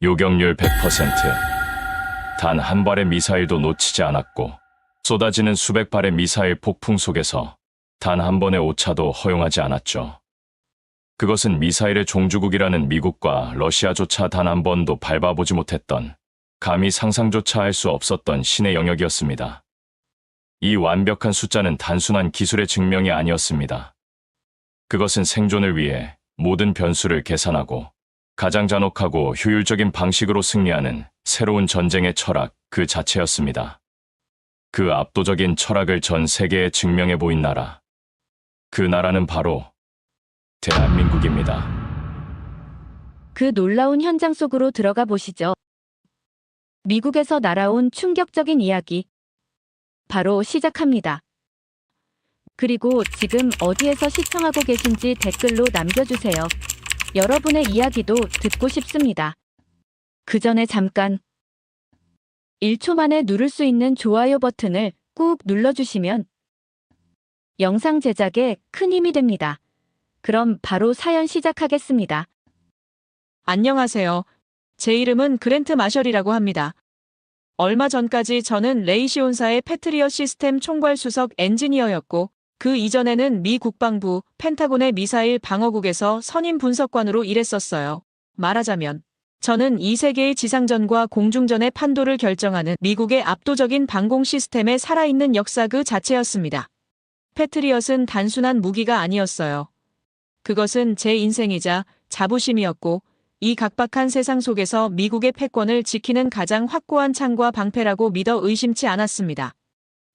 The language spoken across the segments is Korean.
요격률 100%. 단 한 발의 미사일도 놓치지 않았고 쏟아지는 수백 발의 미사일 폭풍 속에서 단 한 번의 오차도 허용하지 않았죠. 그것은 미사일의 종주국이라는 미국과 러시아조차 단 한 번도 밟아보지 못했던, 감히 상상조차 할 수 없었던 신의 영역이었습니다. 이 완벽한 숫자는 단순한 기술의 증명이 아니었습니다. 그것은 생존을 위해 모든 변수를 계산하고 가장 잔혹하고 효율적인 방식으로 승리하는 새로운 전쟁의 철학 그 자체였습니다. 그 압도적인 철학을 전 세계에 증명해 보인 나라. 그 나라는 바로 대한민국입니다. 그 놀라운 현장 속으로 들어가 보시죠. 미국에서 날아온 충격적인 이야기. 바로 시작합니다. 그리고 지금 어디에서 시청하고 계신지 댓글로 남겨주세요. 여러분의 이야기도 듣고 싶습니다. 그 전에 잠깐 1초 만에 누를 수 있는 좋아요 버튼을 꾹 눌러주시면 영상 제작에 큰 힘이 됩니다. 그럼 바로 사연 시작하겠습니다. 안녕하세요. 제 이름은 그랜트 마셜이라고 합니다. 얼마 전까지 저는 레이시온사의 패트리엇 시스템 총괄수석 엔지니어였고, 그 이전에는 미 국방부 펜타곤의 미사일 방어국에서 선임 분석관으로 일했었어요. 말하자면 저는 이 세계의 지상전과 공중전의 판도를 결정하는 미국의 압도적인 방공 시스템의 살아있는 역사 그 자체였습니다. 패트리엇은 단순한 무기가 아니었어요. 그것은 제 인생이자 자부심이었고, 이 각박한 세상 속에서 미국의 패권을 지키는 가장 확고한 창과 방패라고 믿어 의심치 않았습니다.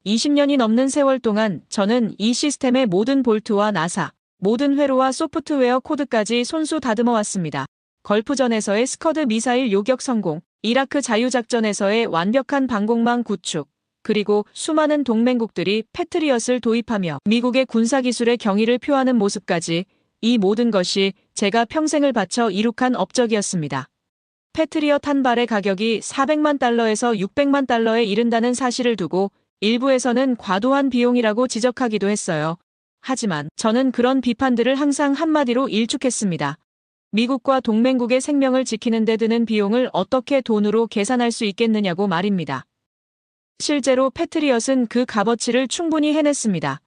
20년이 넘는 세월 동안 저는 이 시스템의 모든 볼트와 나사, 모든 회로와 소프트웨어 코드까지 손수 다듬어 왔습니다. 걸프전에서의 스커드 미사일 요격 성공, 이라크 자유작전에서의 완벽한 방공망 구축, 그리고 수많은 동맹국들이 패트리엇을 도입하며 미국의 군사기술의 경의를 표하는 모습까지, 이 모든 것이 제가 평생을 바쳐 이룩한 업적이었습니다. 패트리엇 한 발의 가격이 400만 달러에서 600만 달러에 이른다는 사실을 두고 일부에서는 과도한 비용이라고 지적하기도 했어요. 하지만 저는 그런 비판들을 항상 한마디로 일축했습니다. 미국과 동맹국의 생명을 지키는 데 드는 비용을 어떻게 돈으로 계산할 수 있겠느냐고 말입니다. 실제로 패트리엇은 그 값어치를 충분히 해냈습니다.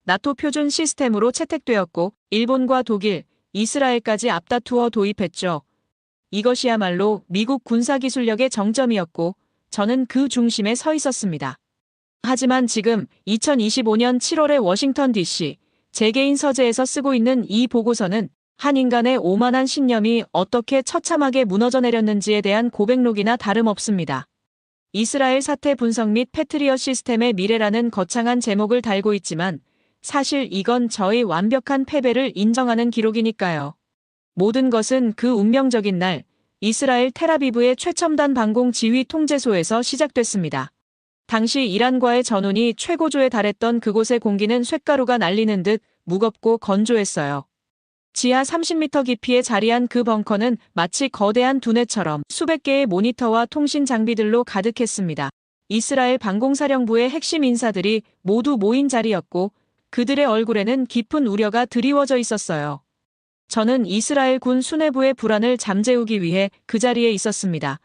나토 표준 시스템으로 채택되었고 일본과 독일, 이스라엘까지 앞다투어 도입했죠. 이것이야말로 미국 군사기술력의 정점이었고 저는 그 중심에 서 있었습니다. 하지만 지금 2025년 7월에 워싱턴 DC 제 개인 서재에서 쓰고 있는 이 보고서는 한 인간의 오만한 신념이 어떻게 처참하게 무너져 내렸는지에 대한 고백록이나 다름없습니다. 이스라엘 사태 분석 및 패트리엇 시스템의 미래라는 거창한 제목을 달고 있지만 사실 이건 저의 완벽한 패배를 인정하는 기록이니까요. 모든 것은 그 운명적인 날 이스라엘 텔아비브의 최첨단 방공 지휘 통제소에서 시작됐습니다. 당시 이란과의 전운이 최고조에 달했던 그곳의 공기는 쇳가루가 날리는 듯 무겁고 건조했어요. 지하 30m 깊이에 자리한 그 벙커는 마치 거대한 두뇌처럼 수백 개의 모니터와 통신 장비들로 가득했습니다. 이스라엘 방공사령부의 핵심 인사들이 모두 모인 자리였고 그들의 얼굴에는 깊은 우려가 드리워져 있었어요. 저는 이스라엘 군 수뇌부의 불안을 잠재우기 위해 그 자리에 있었습니다.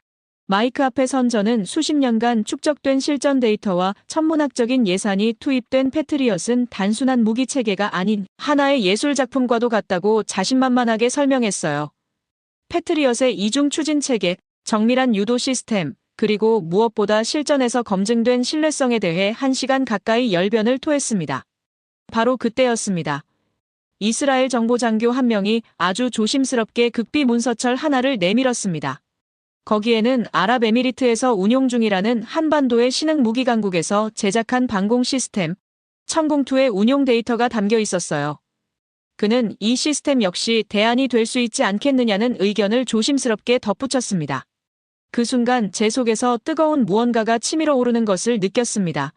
마이크 앞에 선 저는 수십 년간 축적된 실전 데이터와 천문학적인 예산이 투입된 패트리엇은 단순한 무기 체계가 아닌 하나의 예술 작품과도 같다고 자신만만하게 설명했어요. 패트리엇의 이중 추진 체계, 정밀한 유도 시스템, 그리고 무엇보다 실전에서 검증된 신뢰성에 대해 1시간 가까이 열변을 토했습니다. 바로 그때였습니다. 이스라엘 정보장교 한 명이 아주 조심스럽게 극비 문서철 하나를 내밀었습니다. 거기에는 아랍에미리트에서 운용 중이라는 한반도의 신흥 무기 강국에서 제작한 방공 시스템 천공투의 운용 데이터가 담겨 있었어요. 그는 이 시스템 역시 대안이 될 수 있지 않겠느냐는 의견을 조심스럽게 덧붙였습니다. 그 순간 제 속에서 뜨거운 무언가가 치밀어 오르는 것을 느꼈습니다.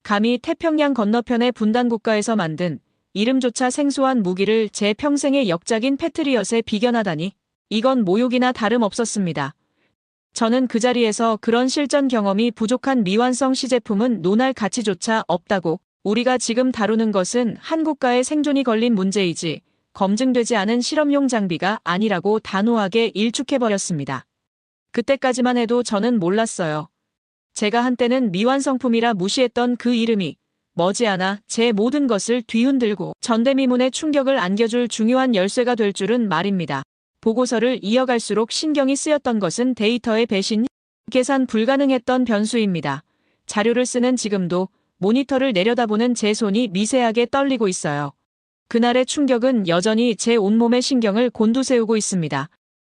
감히 태평양 건너편의 분단 국가에서 만든 이름조차 생소한 무기를 제 평생의 역작인 패트리엇에 비견하다니, 이건 모욕이나 다름없었습니다. 저는 그 자리에서 그런 실전 경험이 부족한 미완성 시제품은 논할 가치조차 없다고, 우리가 지금 다루는 것은 한 국가의 생존이 걸린 문제이지 검증되지 않은 실험용 장비가 아니라고 단호하게 일축해버렸습니다. 그때까지만 해도 저는 몰랐어요. 제가 한때는 미완성품이라 무시했던 그 이름이 머지않아 제 모든 것을 뒤흔들고 전대미문의 충격을 안겨줄 중요한 열쇠가 될 줄은 말입니다. 보고서를 이어갈수록 신경이 쓰였던 것은 데이터의 배신, 계산 불가능했던 변수입니다. 자료를 쓰는 지금도 모니터를 내려다보는 제 손이 미세하게 떨리고 있어요. 그날의 충격은 여전히 제 온몸의 신경을 곤두세우고 있습니다.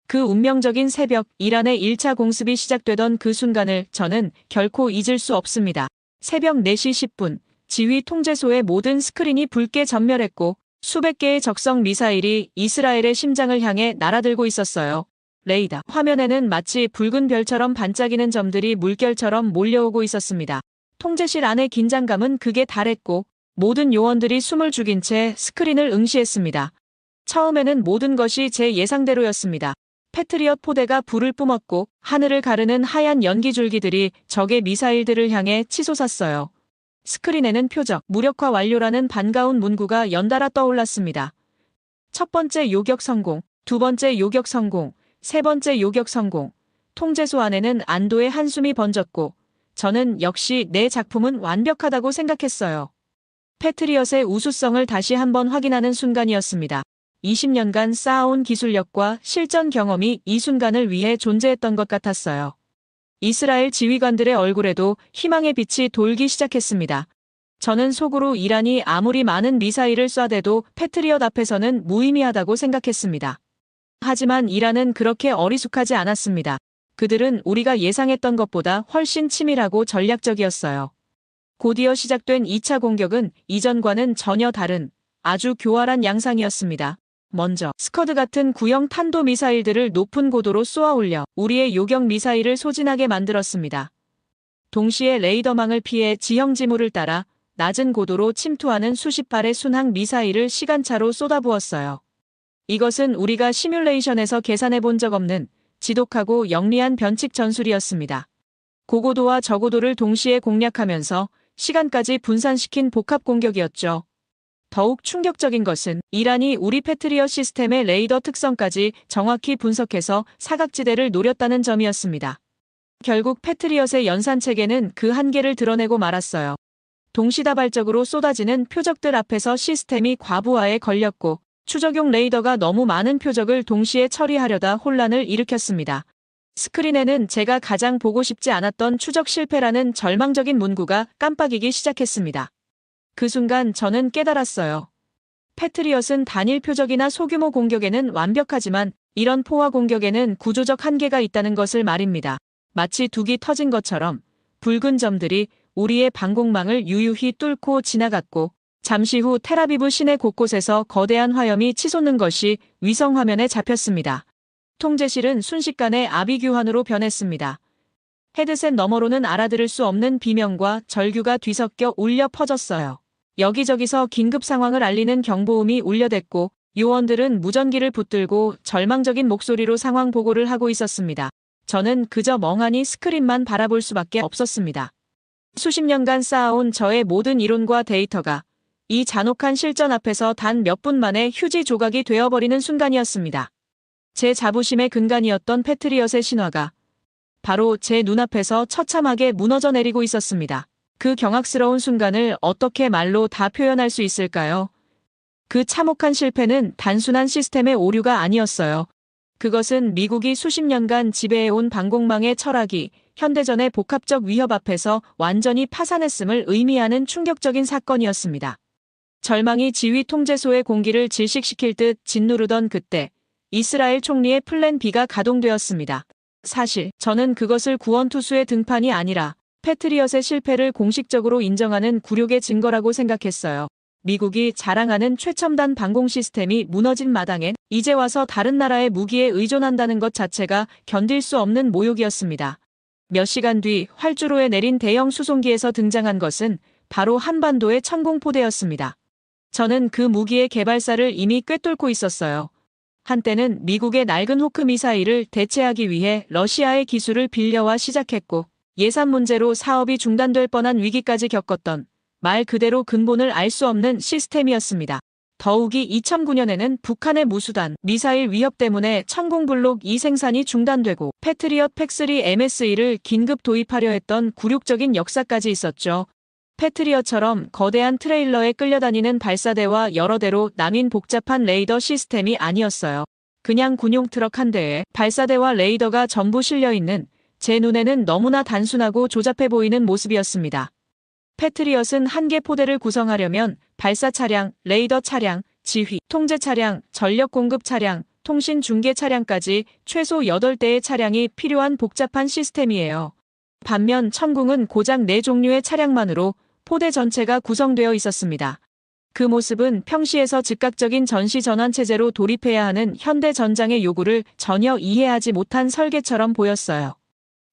그 운명적인 새벽, 이란의 1차 공습이 시작되던 그 순간을 저는 결코 잊을 수 없습니다. 새벽 4시 10분, 지휘 통제소의 모든 스크린이 붉게 전멸했고 수백 개의 적성 미사일이 이스라엘의 심장을 향해 날아들고 있었어요. 레이더 화면에는 마치 붉은 별처럼 반짝이는 점들이 물결처럼 몰려오고 있었습니다. 통제실 안의 긴장감은 극에 달했고 모든 요원들이 숨을 죽인 채 스크린을 응시했습니다. 처음에는 모든 것이 제 예상대로였습니다. 패트리엇 포대가 불을 뿜었고 하늘을 가르는 하얀 연기줄기들이 적의 미사일들을 향해 치솟았어요. 스크린에는 표적, 무력화 완료라는 반가운 문구가 연달아 떠올랐습니다. 첫 번째 요격 성공, 두 번째 요격 성공, 세 번째 요격 성공. 통제소 안에는 안도의 한숨이 번졌고 저는 역시 내 작품은 완벽하다고 생각했어요. 패트리엇의 우수성을 다시 한번 확인하는 순간이었습니다. 20년간 쌓아온 기술력과 실전 경험이 이 순간을 위해 존재했던 것 같았어요. 이스라엘 지휘관들의 얼굴에도 희망의 빛이 돌기 시작했습니다. 저는 속으로 이란이 아무리 많은 미사일을 쏴대도 패트리엇 앞에서는 무의미하다고 생각했습니다. 하지만 이란은 그렇게 어리숙하지 않았습니다. 그들은 우리가 예상했던 것보다 훨씬 치밀하고 전략적이었어요. 곧이어 시작된 2차 공격은 이전과는 전혀 다른 아주 교활한 양상이었습니다. 먼저 스커드 같은 구형 탄도미사일들을 높은 고도로 쏘아 올려 우리의 요격 미사일을 소진하게 만들었습니다. 동시에 레이더망을 피해 지형 지물을 따라 낮은 고도로 침투하는 수십 발의 순항 미사일을 시간차로 쏟아부었어요. 이것은 우리가 시뮬레이션에서 계산해 본 적 없는 지독하고 영리한 변칙 전술이었습니다. 고고도와 저고도를 동시에 공략하면서 시간까지 분산시킨 복합 공격이었죠. 더욱 충격적인 것은 이란이 우리 패트리엇 시스템의 레이더 특성까지 정확히 분석해서 사각지대를 노렸다는 점이었습니다. 결국 패트리엇의 연산체계는 그 한계를 드러내고 말았어요. 동시다발적으로 쏟아지는 표적들 앞에서 시스템이 과부하에 걸렸고 추적용 레이더가 너무 많은 표적을 동시에 처리하려다 혼란을 일으켰습니다. 스크린에는 제가 가장 보고 싶지 않았던 추적 실패라는 절망적인 문구가 깜빡이기 시작했습니다. 그 순간 저는 깨달았어요. 패트리엇은 단일 표적이나 소규모 공격에는 완벽하지만 이런 포화 공격에는 구조적 한계가 있다는 것을 말입니다. 마치 둑이 터진 것처럼 붉은 점들이 우리의 방공망을 유유히 뚫고 지나갔고 잠시 후 텔아비브 시내 곳곳에서 거대한 화염이 치솟는 것이 위성화면에 잡혔습니다. 통제실은 순식간에 아비규환으로 변했습니다. 헤드셋 너머로는 알아들을 수 없는 비명과 절규가 뒤섞여 울려 퍼졌어요. 여기저기서 긴급 상황을 알리는 경보음이 울려댔고 요원들은 무전기를 붙들고 절망적인 목소리로 상황 보고를 하고 있었습니다. 저는 그저 멍하니 스크린만 바라볼 수밖에 없었습니다. 수십 년간 쌓아온 저의 모든 이론과 데이터가 이 잔혹한 실전 앞에서 단 몇 분 만에 휴지 조각이 되어버리는 순간이었습니다. 제 자부심의 근간이었던 패트리엇의 신화가 바로 제 눈앞에서 처참하게 무너져 내리고 있었습니다. 그 경악스러운 순간을 어떻게 말로 다 표현할 수 있을까요? 그 참혹한 실패는 단순한 시스템의 오류가 아니었어요. 그것은 미국이 수십 년간 지배해온 방공망의 철학이 현대전의 복합적 위협 앞에서 완전히 파산했음을 의미하는 충격적인 사건이었습니다. 절망이 지휘 통제소의 공기를 질식시킬 듯 짓누르던 그때 이스라엘 총리의 플랜 B가 가동되었습니다. 사실 저는 그것을 구원투수의 등판이 아니라 패트리엇의 실패를 공식적으로 인정하는 굴욕의 증거라고 생각했어요. 미국이 자랑하는 최첨단 방공 시스템이 무너진 마당엔 이제 와서 다른 나라의 무기에 의존한다는 것 자체가 견딜 수 없는 모욕이었습니다. 몇 시간 뒤 활주로에 내린 대형 수송기에서 등장한 것은 바로 한반도의 천공포대였습니다. 저는 그 무기의 개발사를 이미 꿰뚫고 있었어요. 한때는 미국의 낡은 호크 미사일을 대체하기 위해 러시아의 기술을 빌려와 시작했고 예산 문제로 사업이 중단될 뻔한 위기까지 겪었던 말 그대로 근본을 알 수 없는 시스템이었습니다. 더욱이 2009년에는 북한의 무수단 미사일 위협 때문에 천궁블록 2 생산이 중단되고 패트리엇 팩3 MSE를 긴급 도입하려 했던 굴욕적인 역사까지 있었죠. 패트리엇처럼 거대한 트레일러에 끌려다니는 발사대와 여러 대로 나뉜 복잡한 레이더 시스템이 아니었어요. 그냥 군용 트럭 한 대에 발사대와 레이더가 전부 실려있는, 제 눈에는 너무나 단순하고 조잡해 보이는 모습이었습니다. 패트리엇은 한 개 포대를 구성하려면 발사 차량, 레이더 차량, 지휘, 통제 차량, 전력 공급 차량, 통신 중계 차량까지 최소 8대의 차량이 필요한 복잡한 시스템이에요. 반면 천궁은 고작 4종류의 차량만으로 포대 전체가 구성되어 있었습니다. 그 모습은 평시에서 즉각적인 전시 전환 체제로 돌입해야 하는 현대 전장의 요구를 전혀 이해하지 못한 설계처럼 보였어요.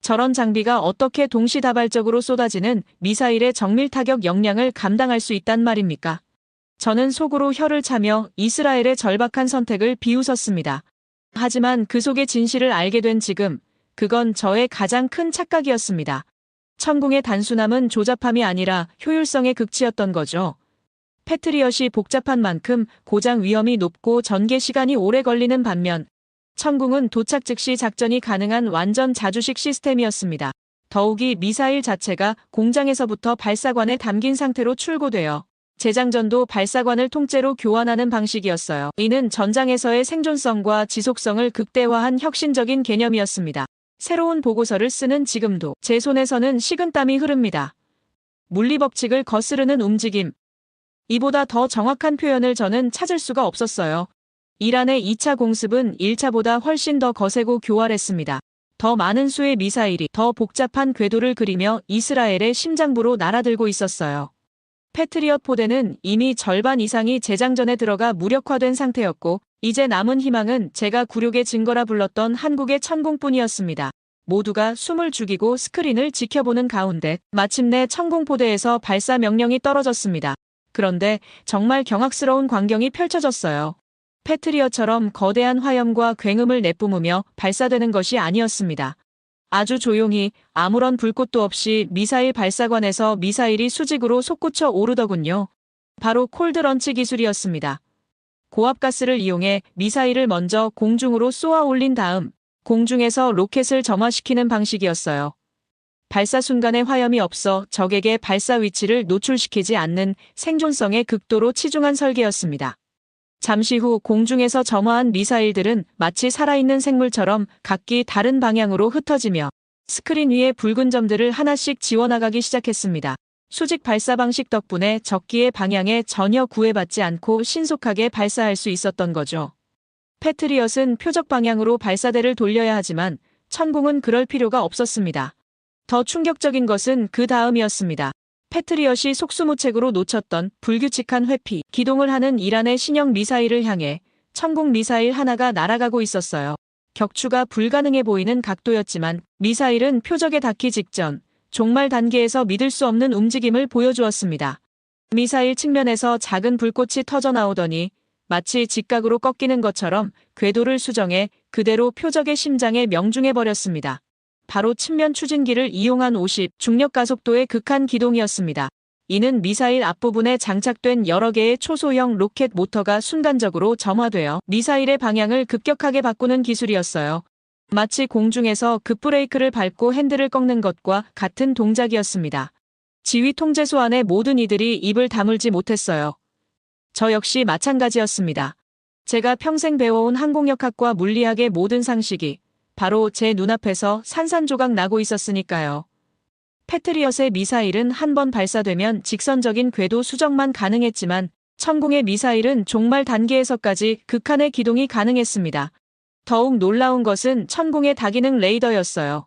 저런 장비가 어떻게 동시다발적으로 쏟아지는 미사일의 정밀 타격 역량을 감당할 수 있단 말입니까? 저는 속으로 혀를 차며 이스라엘의 절박한 선택을 비웃었습니다. 하지만 그 속의 진실을 알게 된 지금, 그건 저의 가장 큰 착각이었습니다. 천궁의 단순함은 조잡함이 아니라 효율성의 극치였던 거죠. 패트리엇이 복잡한 만큼 고장 위험이 높고 전개 시간이 오래 걸리는 반면 천궁은 도착 즉시 작전이 가능한 완전 자주식 시스템이었습니다. 더욱이 미사일 자체가 공장에서부터 발사관에 담긴 상태로 출고되어 재장전도 발사관을 통째로 교환하는 방식이었어요. 이는 전장에서의 생존성과 지속성을 극대화한 혁신적인 개념이었습니다. 새로운 보고서를 쓰는 지금도 제 손에서는 식은땀이 흐릅니다. 물리법칙을 거스르는 움직임. 이보다 더 정확한 표현을 저는 찾을 수가 없었어요. 이란의 2차 공습은 1차보다 훨씬 더 거세고 교활했습니다. 더 많은 수의 미사일이 더 복잡한 궤도를 그리며 이스라엘의 심장부로 날아들고 있었어요. 패트리엇 포대는 이미 절반 이상이 재장전에 들어가 무력화된 상태였고 이제 남은 희망은 제가 굴욕의 증거라 불렀던 한국의 천궁뿐이었습니다. 모두가 숨을 죽이고 스크린을 지켜보는 가운데 마침내 천궁포대에서 발사 명령이 떨어졌습니다. 그런데 정말 경악스러운 광경이 펼쳐졌어요. 패트리엇처럼 거대한 화염과 굉음을 내뿜으며 발사되는 것이 아니었습니다. 아주 조용히 아무런 불꽃도 없이 미사일 발사관에서 미사일이 수직으로 솟구쳐 오르더군요. 바로 콜드런치 기술이었습니다. 고압가스를 이용해 미사일을 먼저 공중으로 쏘아 올린 다음 공중에서 로켓을 점화시키는 방식이었어요. 발사 순간에 화염이 없어 적에게 발사 위치를 노출시키지 않는 생존성에 극도로 치중한 설계였습니다. 잠시 후 공중에서 점화한 미사일들은 마치 살아있는 생물처럼 각기 다른 방향으로 흩어지며 스크린 위에 붉은 점들을 하나씩 지워나가기 시작했습니다. 수직 발사 방식 덕분에 적기의 방향에 전혀 구애받지 않고 신속하게 발사할 수 있었던 거죠. 패트리엇은 표적 방향으로 발사대를 돌려야 하지만 천궁은 그럴 필요가 없었습니다. 더 충격적인 것은 그 다음이었습니다. 패트리엇이 속수무책으로 놓쳤던 불규칙한 회피, 기동을 하는 이란의 신형 미사일을 향해 천궁 미사일 하나가 날아가고 있었어요. 격추가 불가능해 보이는 각도였지만 미사일은 표적에 닿기 직전 종말 단계에서 믿을 수 없는 움직임을 보여주었습니다. 미사일 측면에서 작은 불꽃이 터져 나오더니 마치 직각으로 꺾이는 것처럼 궤도를 수정해 그대로 표적의 심장에 명중해버렸습니다. 바로 측면 추진기를 이용한 50 중력 가속도의 극한 기동이었습니다. 이는 미사일 앞부분에 장착된 여러 개의 초소형 로켓 모터가 순간적으로 점화되어 미사일의 방향을 급격하게 바꾸는 기술이었어요. 마치 공중에서 급브레이크를 밟고 핸들을 꺾는 것과 같은 동작이었습니다. 지휘 통제소 안에 모든 이들이 입을 다물지 못했어요. 저 역시 마찬가지였습니다. 제가 평생 배워온 항공역학과 물리학의 모든 상식이 바로 제 눈앞에서 산산조각 나고 있었으니까요. 패트리엇의 미사일은 한 번 발사되면 직선적인 궤도 수정만 가능했지만 천궁의 미사일은 종말 단계에서까지 극한의 기동이 가능했습니다. 더욱 놀라운 것은 천궁의 다기능 레이더였어요.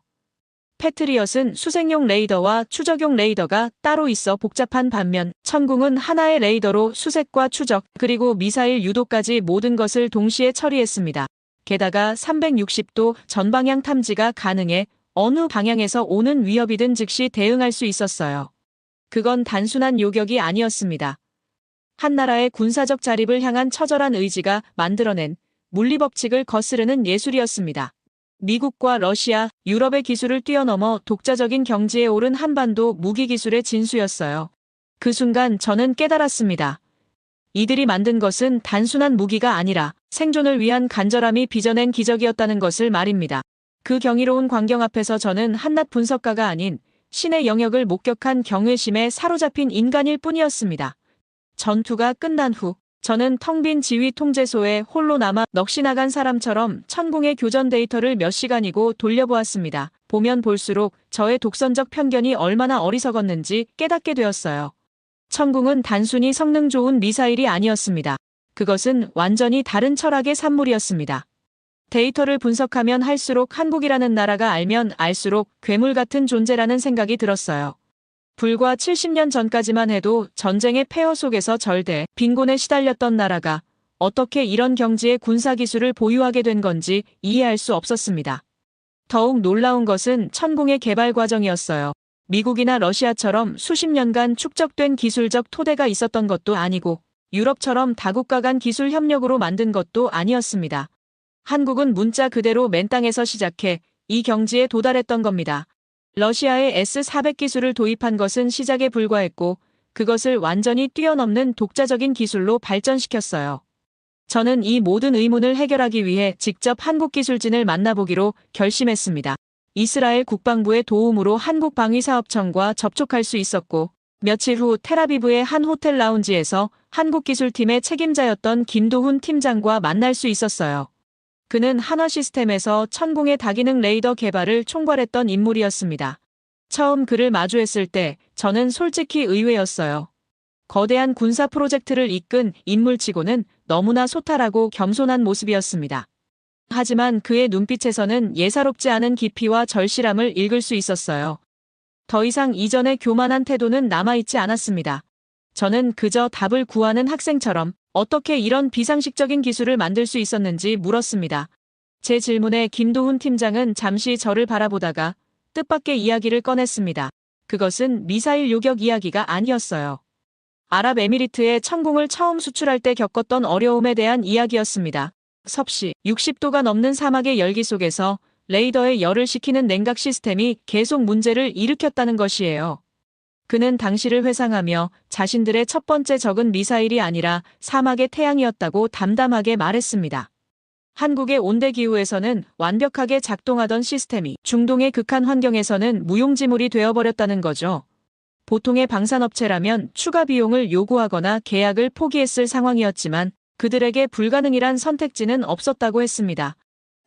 패트리엇은 수색용 레이더와 추적용 레이더가 따로 있어 복잡한 반면 천궁은 하나의 레이더로 수색과 추적 그리고 미사일 유도까지 모든 것을 동시에 처리했습니다. 게다가 360도 전방향 탐지가 가능해 어느 방향에서 오는 위협이든 즉시 대응할 수 있었어요. 그건 단순한 요격이 아니었습니다. 한 나라의 군사적 자립을 향한 처절한 의지가 만들어낸 물리법칙을 거스르는 예술이었습니다. 미국과 러시아, 유럽의 기술을 뛰어넘어 독자적인 경지에 오른 한반도 무기기술의 진수였어요. 그 순간 저는 깨달았습니다. 이들이 만든 것은 단순한 무기가 아니라 생존을 위한 간절함이 빚어낸 기적이었다는 것을 말입니다. 그 경이로운 광경 앞에서 저는 한낱 분석가가 아닌 신의 영역을 목격한 경외심에 사로잡힌 인간일 뿐이었습니다. 전투가 끝난 후 저는 텅 빈 지휘 통제소에 홀로 남아 넋이 나간 사람처럼 천궁의 교전 데이터를 몇 시간이고 돌려보았습니다. 보면 볼수록 저의 독선적 편견이 얼마나 어리석었는지 깨닫게 되었어요. 천궁은 단순히 성능 좋은 미사일이 아니었습니다. 그것은 완전히 다른 철학의 산물이었습니다. 데이터를 분석하면 할수록 한국이라는 나라가 알면 알수록 괴물 같은 존재라는 생각이 들었어요. 불과 70년 전까지만 해도 전쟁의 폐허 속에서 절대 빈곤에 시달렸던 나라가 어떻게 이런 경지의 군사기술을 보유하게 된 건지 이해할 수 없었습니다. 더욱 놀라운 것은 천궁의 개발 과정이었어요. 미국이나 러시아처럼 수십 년간 축적된 기술적 토대가 있었던 것도 아니고 유럽처럼 다국가 간 기술 협력으로 만든 것도 아니었습니다. 한국은 문자 그대로 맨 땅에서 시작해 이 경지에 도달했던 겁니다. 러시아의 S-400 기술을 도입한 것은 시작에 불과했고 그것을 완전히 뛰어넘는 독자적인 기술로 발전시켰어요. 저는 이 모든 의문을 해결하기 위해 직접 한국 기술진을 만나보기로 결심했습니다. 이스라엘 국방부의 도움으로 한국방위사업청과 접촉할 수 있었고 며칠 후 텔아비브의 한 호텔 라운지에서 한국기술팀의 책임자였던 김도훈 팀장과 만날 수 있었어요. 그는 한화시스템에서 천궁의 다기능 레이더 개발을 총괄했던 인물이었습니다. 처음 그를 마주했을 때 저는 솔직히 의외였어요. 거대한 군사 프로젝트를 이끈 인물치고는 너무나 소탈하고 겸손한 모습이었습니다. 하지만 그의 눈빛에서는 예사롭지 않은 깊이와 절실함을 읽을 수 있었어요. 더 이상 이전의 교만한 태도는 남아있지 않았습니다. 저는 그저 답을 구하는 학생처럼 어떻게 이런 비상식적인 기술을 만들 수 있었는지 물었습니다. 제 질문에 김도훈 팀장은 잠시 저를 바라보다가 뜻밖의 이야기를 꺼냈습니다. 그것은 미사일 요격 이야기가 아니었어요. 아랍에미리트에 천궁을 처음 수출할 때 겪었던 어려움에 대한 이야기였습니다. 섭씨 60도가 넘는 사막의 열기 속에서 레이더에 열을 식히는 냉각 시스템이 계속 문제를 일으켰다는 것이에요. 그는 당시를 회상하며 자신들의 첫 번째 적은 미사일이 아니라 사막의 태양이었다고 담담하게 말했습니다. 한국의 온대기후에서는 완벽하게 작동하던 시스템이 중동의 극한 환경에서는 무용지물이 되어버렸다는 거죠. 보통의 방산업체라면 추가 비용을 요구하거나 계약을 포기했을 상황이었지만 그들에게 불가능이란 선택지는 없었다고 했습니다.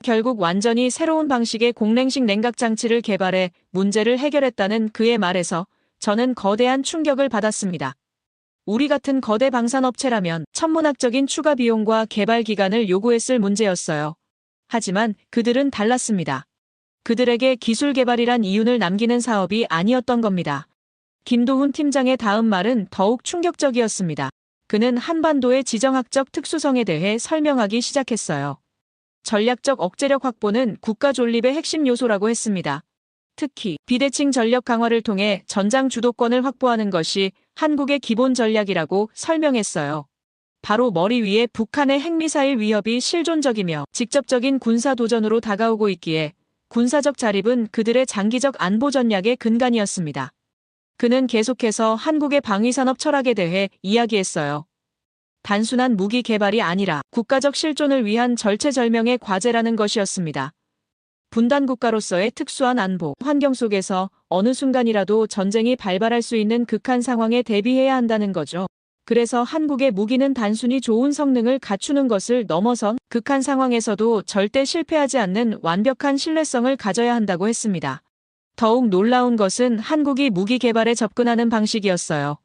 결국 완전히 새로운 방식의 공랭식 냉각 장치를 개발해 문제를 해결했다는 그의 말에서 저는 거대한 충격을 받았습니다. 우리 같은 거대 방산업체라면 천문학적인 추가 비용과 개발 기간을 요구했을 문제였어요. 하지만 그들은 달랐습니다. 그들에게 기술 개발이란 이윤을 남기는 사업이 아니었던 겁니다. 김도훈 팀장의 다음 말은 더욱 충격적이었습니다. 그는 한반도의 지정학적 특수성에 대해 설명하기 시작했어요. 전략적 억제력 확보는 국가 존립의 핵심 요소라고 했습니다. 특히 비대칭 전력 강화를 통해 전장 주도권을 확보하는 것이 한국의 기본 전략이라고 설명했어요. 바로 머리 위에 북한의 핵미사일 위협이 실존적이며 직접적인 군사 도전으로 다가오고 있기에 군사적 자립은 그들의 장기적 안보 전략의 근간이었습니다. 그는 계속해서 한국의 방위산업 철학에 대해 이야기했어요. 단순한 무기 개발이 아니라 국가적 실존을 위한 절체절명의 과제라는 것이었습니다. 분단 국가로서의 특수한 안보 환경 속에서 어느 순간이라도 전쟁이 발발할 수 있는 극한 상황에 대비해야 한다는 거죠. 그래서 한국의 무기는 단순히 좋은 성능을 갖추는 것을 넘어선 극한 상황에서도 절대 실패하지 않는 완벽한 신뢰성을 가져야 한다고 했습니다. 더욱 놀라운 것은 한국이 무기 개발에 접근하는 방식이었어요.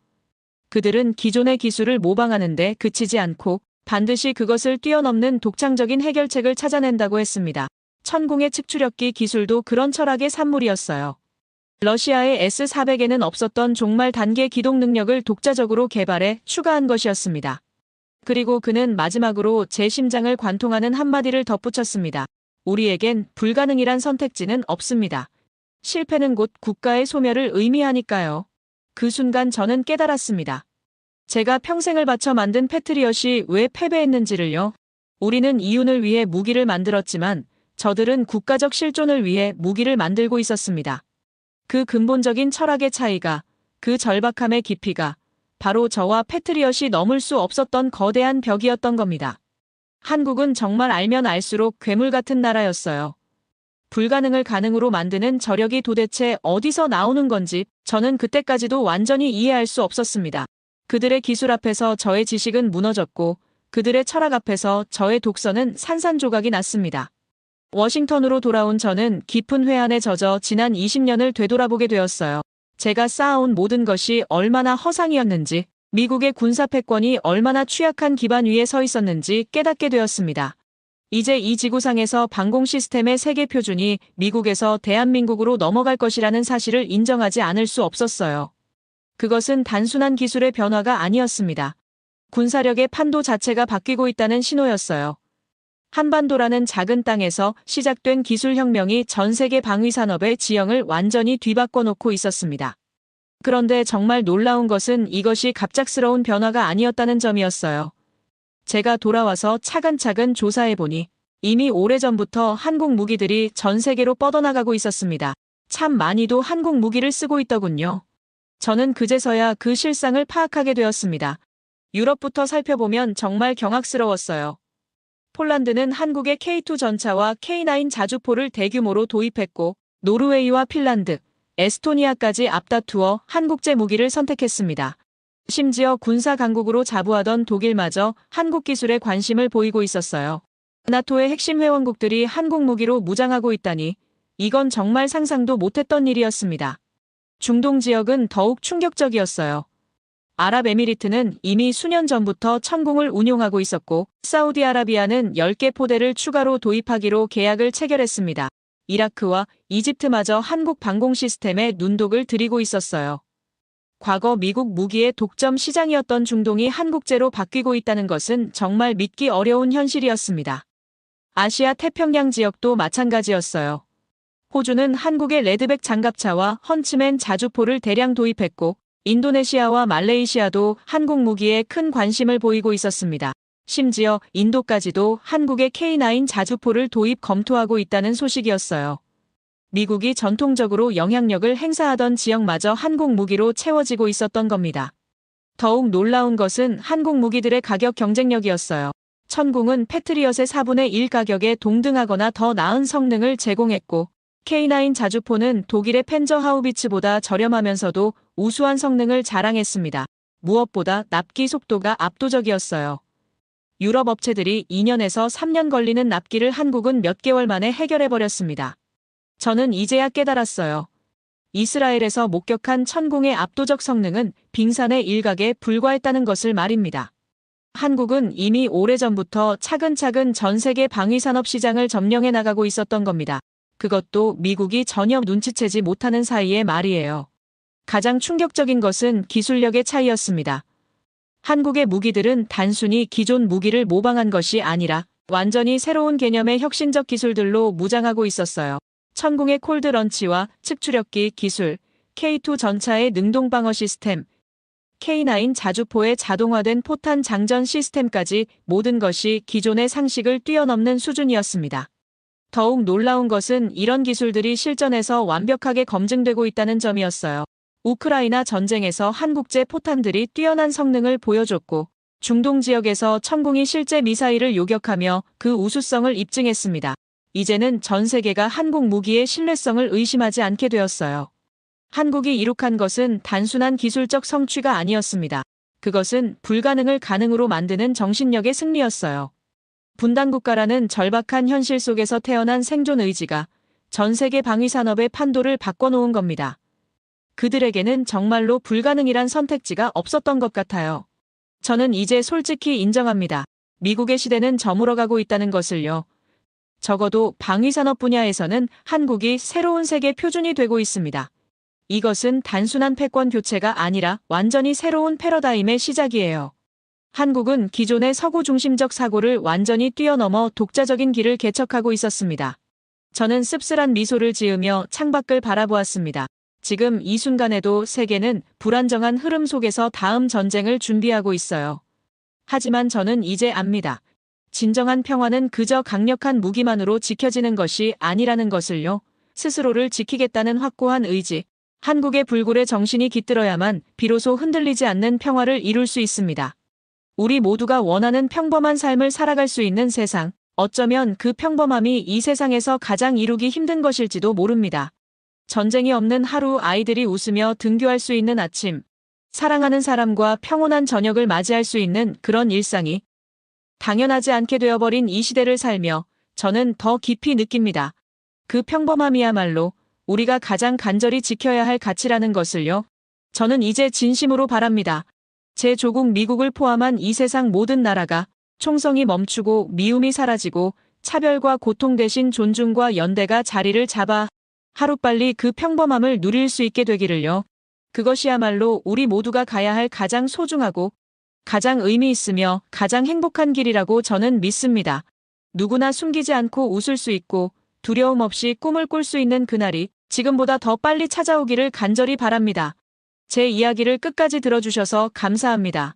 그들은 기존의 기술을 모방하는데 그치지 않고 반드시 그것을 뛰어넘는 독창적인 해결책을 찾아낸다고 했습니다. 천궁의 측추력기 기술도 그런 철학의 산물이었어요. 러시아의 S-400에는 없었던 종말 단계 기동 능력을 독자적으로 개발해 추가한 것이었습니다. 그리고 그는 마지막으로 제 심장을 관통하는 한마디를 덧붙였습니다. 우리에겐 불가능이란 선택지는 없습니다. 실패는 곧 국가의 소멸을 의미하니까요. 그 순간 저는 깨달았습니다. 제가 평생을 바쳐 만든 패트리엇이 왜 패배했는지를요. 우리는 이윤을 위해 무기를 만들었지만 저들은 국가적 실존을 위해 무기를 만들고 있었습니다. 그 근본적인 철학의 차이가, 그 절박함의 깊이가 바로 저와 패트리엇이 넘을 수 없었던 거대한 벽이었던 겁니다. 한국은 정말 알면 알수록 괴물 같은 나라였어요. 불가능을 가능으로 만드는 저력이 도대체 어디서 나오는 건지 저는 그때까지도 완전히 이해할 수 없었습니다. 그들의 기술 앞에서 저의 지식은 무너졌고 그들의 철학 앞에서 저의 독서는 산산조각이 났습니다. 워싱턴으로 돌아온 저는 깊은 회한에 젖어 지난 20년을 되돌아보게 되었어요. 제가 쌓아온 모든 것이 얼마나 허상이었는지, 미국의 군사 패권이 얼마나 취약한 기반 위에 서 있었는지 깨닫게 되었습니다. 이제 이 지구상에서 방공 시스템의 세계 표준이 미국에서 대한민국으로 넘어갈 것이라는 사실을 인정하지 않을 수 없었어요. 그것은 단순한 기술의 변화가 아니었습니다. 군사력의 판도 자체가 바뀌고 있다는 신호였어요. 한반도라는 작은 땅에서 시작된 기술혁명이 전 세계 방위산업의 지형을 완전히 뒤바꿔 놓고 있었습니다. 그런데 정말 놀라운 것은 이것이 갑작스러운 변화가 아니었다는 점이었어요. 제가 돌아와서 차근차근 조사해보니 이미 오래전부터 한국 무기들이 전 세계로 뻗어나가고 있었습니다. 참 많이도 한국 무기를 쓰고 있더군요. 저는 그제서야 그 실상을 파악하게 되었습니다. 유럽부터 살펴보면 정말 경악스러웠어요. 폴란드는 한국의 K2 전차와 K9 자주포를 대규모로 도입했고 노르웨이와 핀란드, 에스토니아까지 앞다투어 한국제 무기를 선택했습니다. 심지어 군사 강국으로 자부하던 독일마저 한국 기술에 관심을 보이고 있었어요. 나토의 핵심 회원국들이 한국 무기로 무장하고 있다니 이건 정말 상상도 못했던 일이었습니다. 중동 지역은 더욱 충격적이었어요. 아랍에미리트는 이미 수년 전부터 천공을 운용하고 있었고 사우디아라비아는 10개 포대를 추가로 도입하기로 계약을 체결했습니다. 이라크와 이집트마저 한국 방공 시스템에 눈독을 들이고 있었어요. 과거 미국 무기의 독점 시장이었던 중동이 한국제로 바뀌고 있다는 것은 정말 믿기 어려운 현실이었습니다. 아시아 태평양 지역도 마찬가지였어요. 호주는 한국의 레드백 장갑차와 헌츠맨 자주포를 대량 도입했고 인도네시아와 말레이시아도 한국 무기에 큰 관심을 보이고 있었습니다. 심지어 인도까지도 한국의 K9 자주포를 도입 검토하고 있다는 소식이었어요. 미국이 전통적으로 영향력을 행사하던 지역마저 한국 무기로 채워지고 있었던 겁니다. 더욱 놀라운 것은 한국 무기들의 가격 경쟁력이었어요. 천공은 패트리엇의 4분의 1 가격에 동등하거나 더 나은 성능을 제공했고 K9 자주포는 독일의 펜저 하우비츠보다 저렴하면서도 우수한 성능을 자랑했습니다. 무엇보다 납기 속도가 압도적이었어요. 유럽 업체들이 2년에서 3년 걸리는 납기를 한국은 몇 개월 만에 해결해버렸습니다. 저는 이제야 깨달았어요. 이스라엘에서 목격한 천공의 압도적 성능은 빙산의 일각에 불과했다는 것을 말입니다. 한국은 이미 오래전부터 차근차근 전 세계 방위산업 시장을 점령해 나가고 있었던 겁니다. 그것도 미국이 전혀 눈치채지 못하는 사이에 말이에요. 가장 충격적인 것은 기술력의 차이였습니다. 한국의 무기들은 단순히 기존 무기를 모방한 것이 아니라 완전히 새로운 개념의 혁신적 기술들로 무장하고 있었어요. 천공의 콜드런치와 측추력기 기술, K2 전차의 능동방어 시스템, K9 자주포의 자동화된 포탄 장전 시스템까지 모든 것이 기존의 상식을 뛰어넘는 수준이었습니다. 더욱 놀라운 것은 이런 기술들이 실전에서 완벽하게 검증되고 있다는 점이었어요. 우크라이나 전쟁에서 한국제 포탄들이 뛰어난 성능을 보여줬고 중동 지역에서 천공이 실제 미사일을 요격하며 그 우수성을 입증했습니다. 이제는 전 세계가 한국 무기의 신뢰성을 의심하지 않게 되었어요. 한국이 이룩한 것은 단순한 기술적 성취가 아니었습니다. 그것은 불가능을 가능으로 만드는 정신력의 승리였어요. 분단국가라는 절박한 현실 속에서 태어난 생존 의지가 전 세계 방위산업의 판도를 바꿔놓은 겁니다. 그들에게는 정말로 불가능이란 선택지가 없었던 것 같아요. 저는 이제 솔직히 인정합니다. 미국의 시대는 저물어가고 있다는 것을요. 적어도 방위산업 분야에서는 한국이 새로운 세계 표준이 되고 있습니다. 이것은 단순한 패권 교체가 아니라 완전히 새로운 패러다임의 시작이에요. 한국은 기존의 서구 중심적 사고를 완전히 뛰어넘어 독자적인 길을 개척하고 있었습니다. 저는 씁쓸한 미소를 지으며 창밖을 바라보았습니다. 지금 이 순간에도 세계는 불안정한 흐름 속에서 다음 전쟁을 준비하고 있어요. 하지만 저는 이제 압니다. 진정한 평화는 그저 강력한 무기만으로 지켜지는 것이 아니라는 것을요. 스스로를 지키겠다는 확고한 의지, 한국의 불굴의 정신이 깃들어야만 비로소 흔들리지 않는 평화를 이룰 수 있습니다. 우리 모두가 원하는 평범한 삶을 살아갈 수 있는 세상, 어쩌면 그 평범함이 이 세상에서 가장 이루기 힘든 것일지도 모릅니다. 전쟁이 없는 하루, 아이들이 웃으며 등교할 수 있는 아침, 사랑하는 사람과 평온한 저녁을 맞이할 수 있는 그런 일상이 당연하지 않게 되어버린 이 시대를 살며 저는 더 깊이 느낍니다. 그 평범함이야말로 우리가 가장 간절히 지켜야 할 가치라는 것을요. 저는 이제 진심으로 바랍니다. 제 조국 미국을 포함한 이 세상 모든 나라가 총성이 멈추고 미움이 사라지고 차별과 고통 대신 존중과 연대가 자리를 잡아 하루빨리 그 평범함을 누릴 수 있게 되기를요. 그것이야말로 우리 모두가 가야 할 가장 소중하고 가장 의미 있으며 가장 행복한 길이라고 저는 믿습니다. 누구나 숨기지 않고 웃을 수 있고 두려움 없이 꿈을 꿀 수 있는 그날이 지금보다 더 빨리 찾아오기를 간절히 바랍니다. 제 이야기를 끝까지 들어주셔서 감사합니다.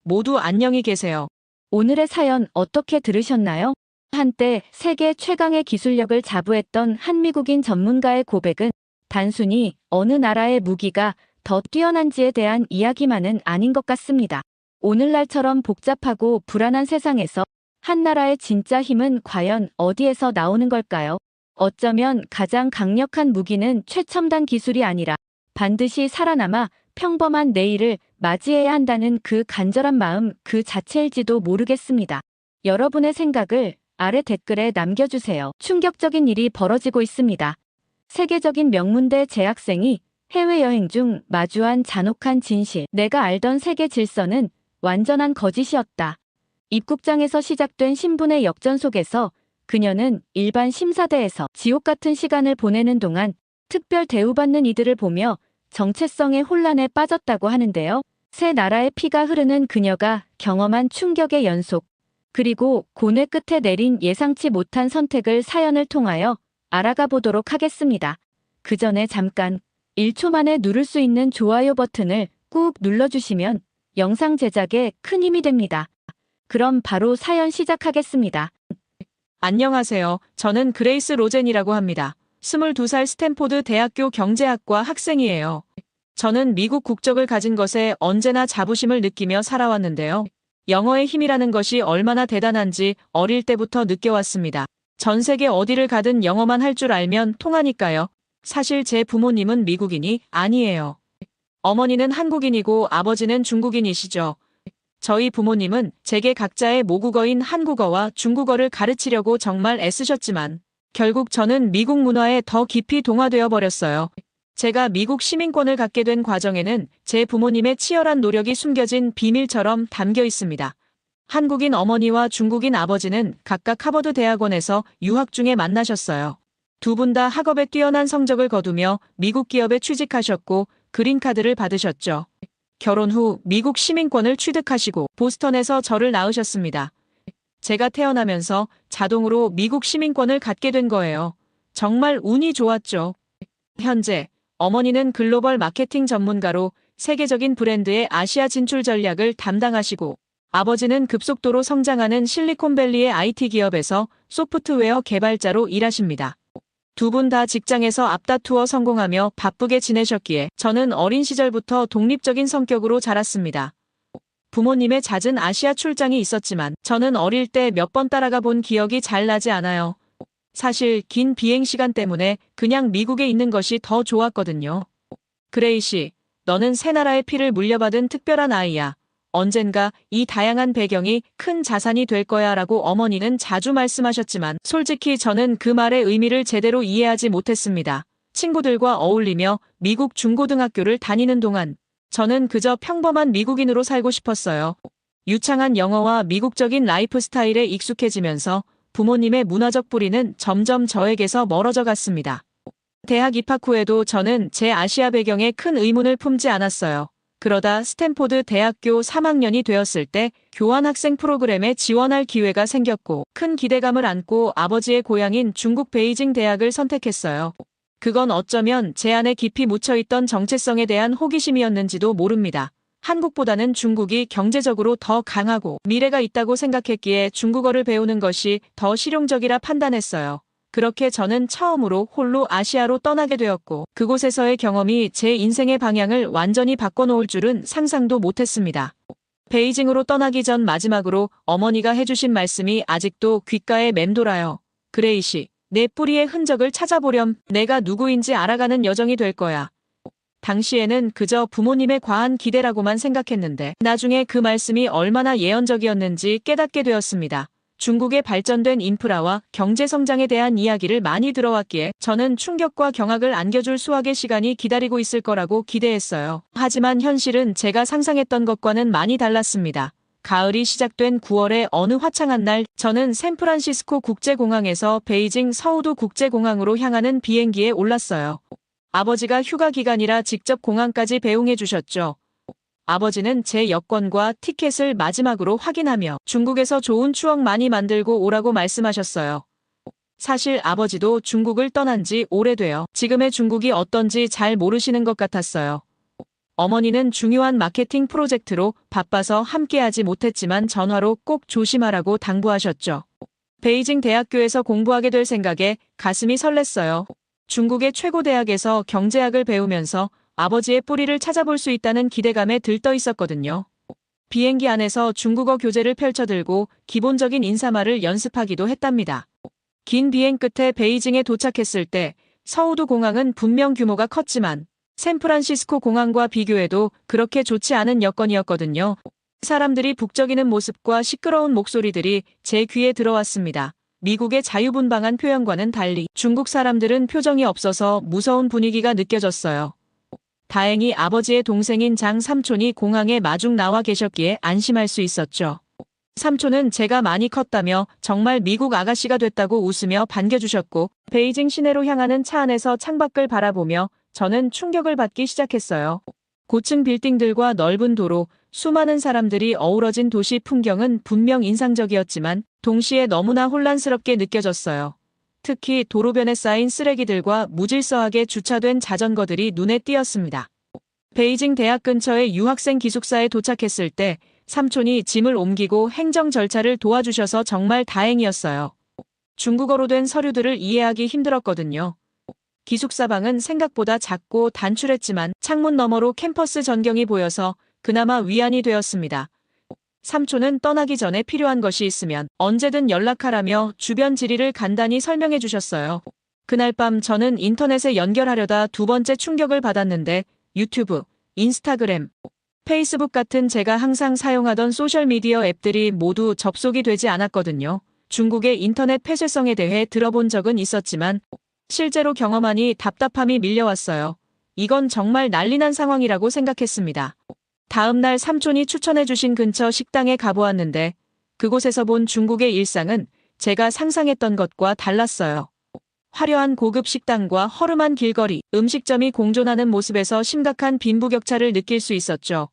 모두 안녕히 계세요. 오늘의 사연 어떻게 들으셨나요? 한때 세계 최강의 기술력을 자부했던 한 미국인 전문가의 고백은 단순히 어느 나라의 무기가 더 뛰어난지에 대한 이야기만은 아닌 것 같습니다. 오늘날처럼 복잡하고 불안한 세상에서 한 나라의 진짜 힘은 과연 어디에서 나오는 걸까요? 어쩌면 가장 강력한 무기는 최첨단 기술이 아니라 반드시 살아남아 평범한 내일을 맞이해야 한다는 그 간절한 마음 그 자체일지도 모르겠습니다. 여러분의 생각을 아래 댓글에 남겨주세요. 충격적인 일이 벌어지고 있습니다. 세계적인 명문대 재학생이 해외여행 중 마주한 잔혹한 진실. 내가 알던 세계 질서는 완전한 거짓이었다. 입국장에서 시작된 신분의 역전 속에서 그녀는 일반 심사대에서 지옥 같은 시간을 보내는 동안 특별 대우받는 이들을 보며 정체성의 혼란에 빠졌다고 하는데요. 세 나라의 피가 흐르는 그녀가 경험한 충격의 연속, 그리고 고뇌 끝에 내린 예상치 못한 선택을 사연을 통하여 알아가 보도록 하겠습니다. 그 전에 잠깐 1초 만에 누를 수 있는 좋아요 버튼을 꾹 눌러주시면 영상 제작에 큰 힘이 됩니다. 그럼 바로 사연 시작하겠습니다. 안녕하세요. 저는 그레이스 로젠이라고 합니다. 22살 스탠포드 대학교 경제학과 학생이에요. 저는 미국 국적을 가진 것에 언제나 자부심을 느끼며 살아왔는데요. 영어의 힘이라는 것이 얼마나 대단한지 어릴 때부터 느껴왔습니다. 전 세계 어디를 가든 영어만 할 줄 알면 통하니까요. 사실 제 부모님은 미국인이 아니에요. 어머니는 한국인이고 아버지는 중국인이시죠. 저희 부모님은 제게 각자의 모국어인 한국어와 중국어를 가르치려고 정말 애쓰셨지만 결국 저는 미국 문화에 더 깊이 동화되어 버렸어요. 제가 미국 시민권을 갖게 된 과정에는 제 부모님의 치열한 노력이 숨겨진 비밀처럼 담겨 있습니다. 한국인 어머니와 중국인 아버지는 각각 하버드 대학원에서 유학 중에 만나셨어요. 두 분 다 학업에 뛰어난 성적을 거두며 미국 기업에 취직하셨고 그린카드를 받으셨죠. 결혼 후 미국 시민권을 취득하시고 보스턴에서 저를 낳으셨습니다. 제가 태어나면서 자동으로 미국 시민권을 갖게 된 거예요. 정말 운이 좋았죠. 현재 어머니는 글로벌 마케팅 전문가로 세계적인 브랜드의 아시아 진출 전략을 담당하시고 아버지는 급속도로 성장하는 실리콘밸리의 IT 기업에서 소프트웨어 개발자로 일하십니다. 두 분 다 직장에서 앞다투어 성공하며 바쁘게 지내셨기에 저는 어린 시절부터 독립적인 성격으로 자랐습니다. 부모님의 잦은 아시아 출장이 있었지만 저는 어릴 때 몇 번 따라가 본 기억이 잘 나지 않아요. 사실 긴 비행 시간 때문에 그냥 미국에 있는 것이 더 좋았거든요. 그레이시, 너는 새 나라의 피를 물려받은 특별한 아이야. 언젠가 이 다양한 배경이 큰 자산이 될 거야 라고 어머니는 자주 말씀하셨지만 솔직히 저는 그 말의 의미를 제대로 이해하지 못했습니다. 친구들과 어울리며 미국 중고등학교를 다니는 동안 저는 그저 평범한 미국인으로 살고 싶었어요. 유창한 영어와 미국적인 라이프 스타일에 익숙해지면서 부모님의 문화적 뿌리는 점점 저에게서 멀어져 갔습니다. 대학 입학 후에도 저는 제 아시아 배경에 큰 의문을 품지 않았어요. 그러다 스탠포드 대학교 3학년이 되었을 때 교환학생 프로그램에 지원할 기회가 생겼고 큰 기대감을 안고 아버지의 고향인 중국 베이징 대학을 선택했어요. 그건 어쩌면 제 안에 깊이 묻혀있던 정체성에 대한 호기심이었는지도 모릅니다. 한국보다는 중국이 경제적으로 더 강하고 미래가 있다고 생각했기에 중국어를 배우는 것이 더 실용적이라 판단했어요. 그렇게 저는 처음으로 홀로 아시아로 떠나게 되었고 그곳에서의 경험이 제 인생의 방향을 완전히 바꿔놓을 줄은 상상도 못했습니다. 베이징으로 떠나기 전 마지막으로 어머니가 해주신 말씀이 아직도 귓가에 맴돌아요. 그레이시, 내 뿌리의 흔적을 찾아보렴. 내가 누구인지 알아가는 여정이 될 거야. 당시에는 그저 부모님의 과한 기대라고만 생각했는데 나중에 그 말씀이 얼마나 예언적이었는지 깨닫게 되었습니다. 중국의 발전된 인프라와 경제 성장에 대한 이야기를 많이 들어왔기에 저는 충격과 경악을 안겨줄 수학의 시간이 기다리고 있을 거라고 기대했어요. 하지만 현실은 제가 상상했던 것과는 많이 달랐습니다. 가을이 시작된 9월의 어느 화창한 날, 저는 샌프란시스코 국제공항에서 베이징 서우두 국제공항으로 향하는 비행기에 올랐어요. 아버지가 휴가 기간이라 직접 공항까지 배웅해 주셨죠. 아버지는 제 여권과 티켓을 마지막으로 확인하며 중국에서 좋은 추억 많이 만들고 오라고 말씀하셨어요. 사실 아버지도 중국을 떠난 지 오래돼요. 지금의 중국이 어떤지 잘 모르시는 것 같았어요. 어머니는 중요한 마케팅 프로젝트로 바빠서 함께하지 못했지만 전화로 꼭 조심하라고 당부하셨죠. 베이징 대학교에서 공부하게 될 생각에 가슴이 설렜어요. 중국의 최고 대학에서 경제학을 배우면서 아버지의 뿌리를 찾아볼 수 있다는 기대감에 들떠 있었거든요. 비행기 안에서 중국어 교재를 펼쳐들고 기본적인 인사말을 연습하기도 했답니다. 긴 비행 끝에 베이징에 도착했을 때 서우두 공항은 분명 규모가 컸지만 샌프란시스코 공항과 비교해도 그렇게 좋지 않은 여건이었거든요. 사람들이 북적이는 모습과 시끄러운 목소리들이 제 귀에 들어왔습니다. 미국의 자유분방한 표현과는 달리 중국 사람들은 표정이 없어서 무서운 분위기가 느껴졌어요. 다행히 아버지의 동생인 장 삼촌이 공항에 마중 나와 계셨기에 안심할 수 있었죠. 삼촌은 제가 많이 컸다며 정말 미국 아가씨가 됐다고 웃으며 반겨주셨고 베이징 시내로 향하는 차 안에서 창밖을 바라보며 저는 충격을 받기 시작했어요. 고층 빌딩들과 넓은 도로, 수많은 사람들이 어우러진 도시 풍경은 분명 인상적이었지만 동시에 너무나 혼란스럽게 느껴졌어요. 특히 도로변에 쌓인 쓰레기들과 무질서하게 주차된 자전거들이 눈에 띄었습니다. 베이징 대학 근처의 유학생 기숙사에 도착했을 때 삼촌이 짐을 옮기고 행정 절차를 도와주셔서 정말 다행이었어요. 중국어로 된 서류들을 이해하기 힘들었거든요. 기숙사 방은 생각보다 작고 단출했지만 창문 너머로 캠퍼스 전경이 보여서 그나마 위안이 되었습니다. 삼촌은 떠나기 전에 필요한 것이 있으면 언제든 연락하라며 주변 지리를 간단히 설명해 주셨어요. 그날 밤 저는 인터넷에 연결하려다 두 번째 충격을 받았는데 유튜브, 인스타그램, 페이스북 같은 제가 항상 사용하던 소셜미디어 앱들이 모두 접속이 되지 않았거든요. 중국의 인터넷 폐쇄성에 대해 들어본 적은 있었지만 실제로 경험하니 답답함이 밀려왔어요. 이건 정말 난리난 상황이라고 생각했습니다. 다음 날 삼촌이 추천해주신 근처 식당에 가보았는데 그곳에서 본 중국의 일상은 제가 상상했던 것과 달랐어요. 화려한 고급 식당과 허름한 길거리, 음식점이 공존하는 모습에서 심각한 빈부격차를 느낄 수 있었죠.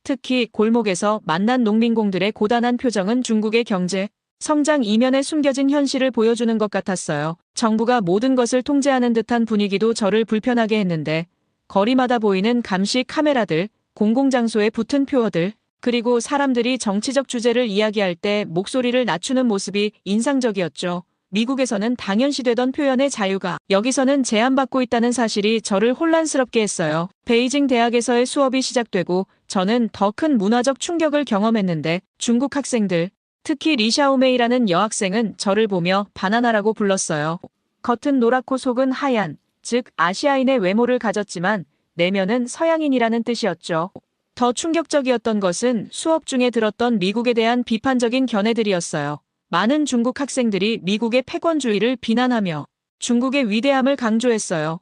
특히 골목에서 만난 농민공들의 고단한 표정은 중국의 경제, 성장 이면에 숨겨진 현실을 보여주는 것 같았어요. 정부가 모든 것을 통제하는 듯한 분위기도 저를 불편하게 했는데 거리마다 보이는 감시 카메라들, 공공장소에 붙은 표어들, 그리고 사람들이 정치적 주제를 이야기할 때 목소리를 낮추는 모습이 인상적이었죠. 미국에서는 당연시되던 표현의 자유가 여기서는 제한받고 있다는 사실이 저를 혼란스럽게 했어요. 베이징 대학에서의 수업이 시작되고 저는 더 큰 문화적 충격을 경험했는데 중국 학생들, 특히 리샤오메이라는 여학생은 저를 보며 바나나라고 불렀어요. 겉은 노랗고 속은 하얀, 즉 아시아인의 외모를 가졌지만 내면은 서양인이라는 뜻이었죠. 더 충격적이었던 것은 수업 중에 들었던 미국에 대한 비판적인 견해들이었어요. 많은 중국 학생들이 미국의 패권주의를 비난하며 중국의 위대함을 강조했어요.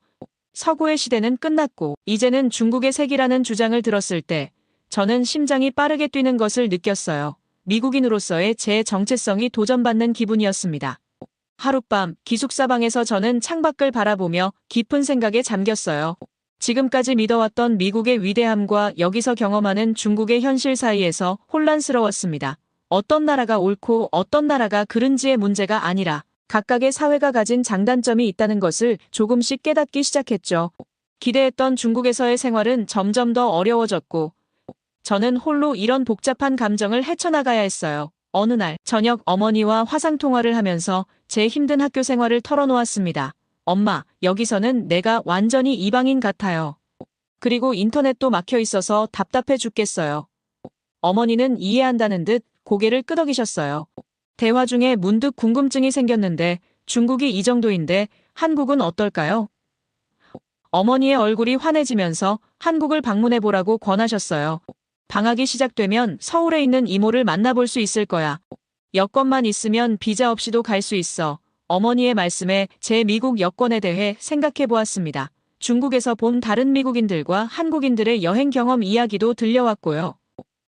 서구의 시대는 끝났고 이제는 중국의 색이라는 주장을 들었을 때 저는 심장이 빠르게 뛰는 것을 느꼈어요. 미국인으로서의 제 정체성이 도전받는 기분이었습니다. 하룻밤 기숙사 방에서 저는 창밖을 바라보며 깊은 생각에 잠겼어요. 지금까지 믿어왔던 미국의 위대함과 여기서 경험하는 중국의 현실 사이에서 혼란스러웠습니다. 어떤 나라가 옳고 어떤 나라가 그른지의 문제가 아니라 각각의 사회가 가진 장단점이 있다는 것을 조금씩 깨닫기 시작했죠. 기대했던 중국에서의 생활은 점점 더 어려워졌고 저는 홀로 이런 복잡한 감정을 헤쳐나가야 했어요. 어느 날 저녁 어머니와 화상통화를 하면서 제 힘든 학교 생활을 털어놓았습니다. 엄마, 여기서는 내가 완전히 이방인 같아요. 그리고 인터넷도 막혀 있어서 답답해 죽겠어요. 어머니는 이해한다는 듯 고개를 끄덕이셨어요. 대화 중에 문득 궁금증이 생겼는데 중국이 이 정도인데 한국은 어떨까요? 어머니의 얼굴이 환해지면서 한국을 방문해보라고 권하셨어요. 방학이 시작되면 서울에 있는 이모를 만나볼 수 있을 거야. 여권만 있으면 비자 없이도 갈 수 있어. 어머니의 말씀에 제 미국 여권에 대해 생각해 보았습니다. 중국에서 본 다른 미국인들과 한국인들의 여행 경험 이야기도 들려왔고요.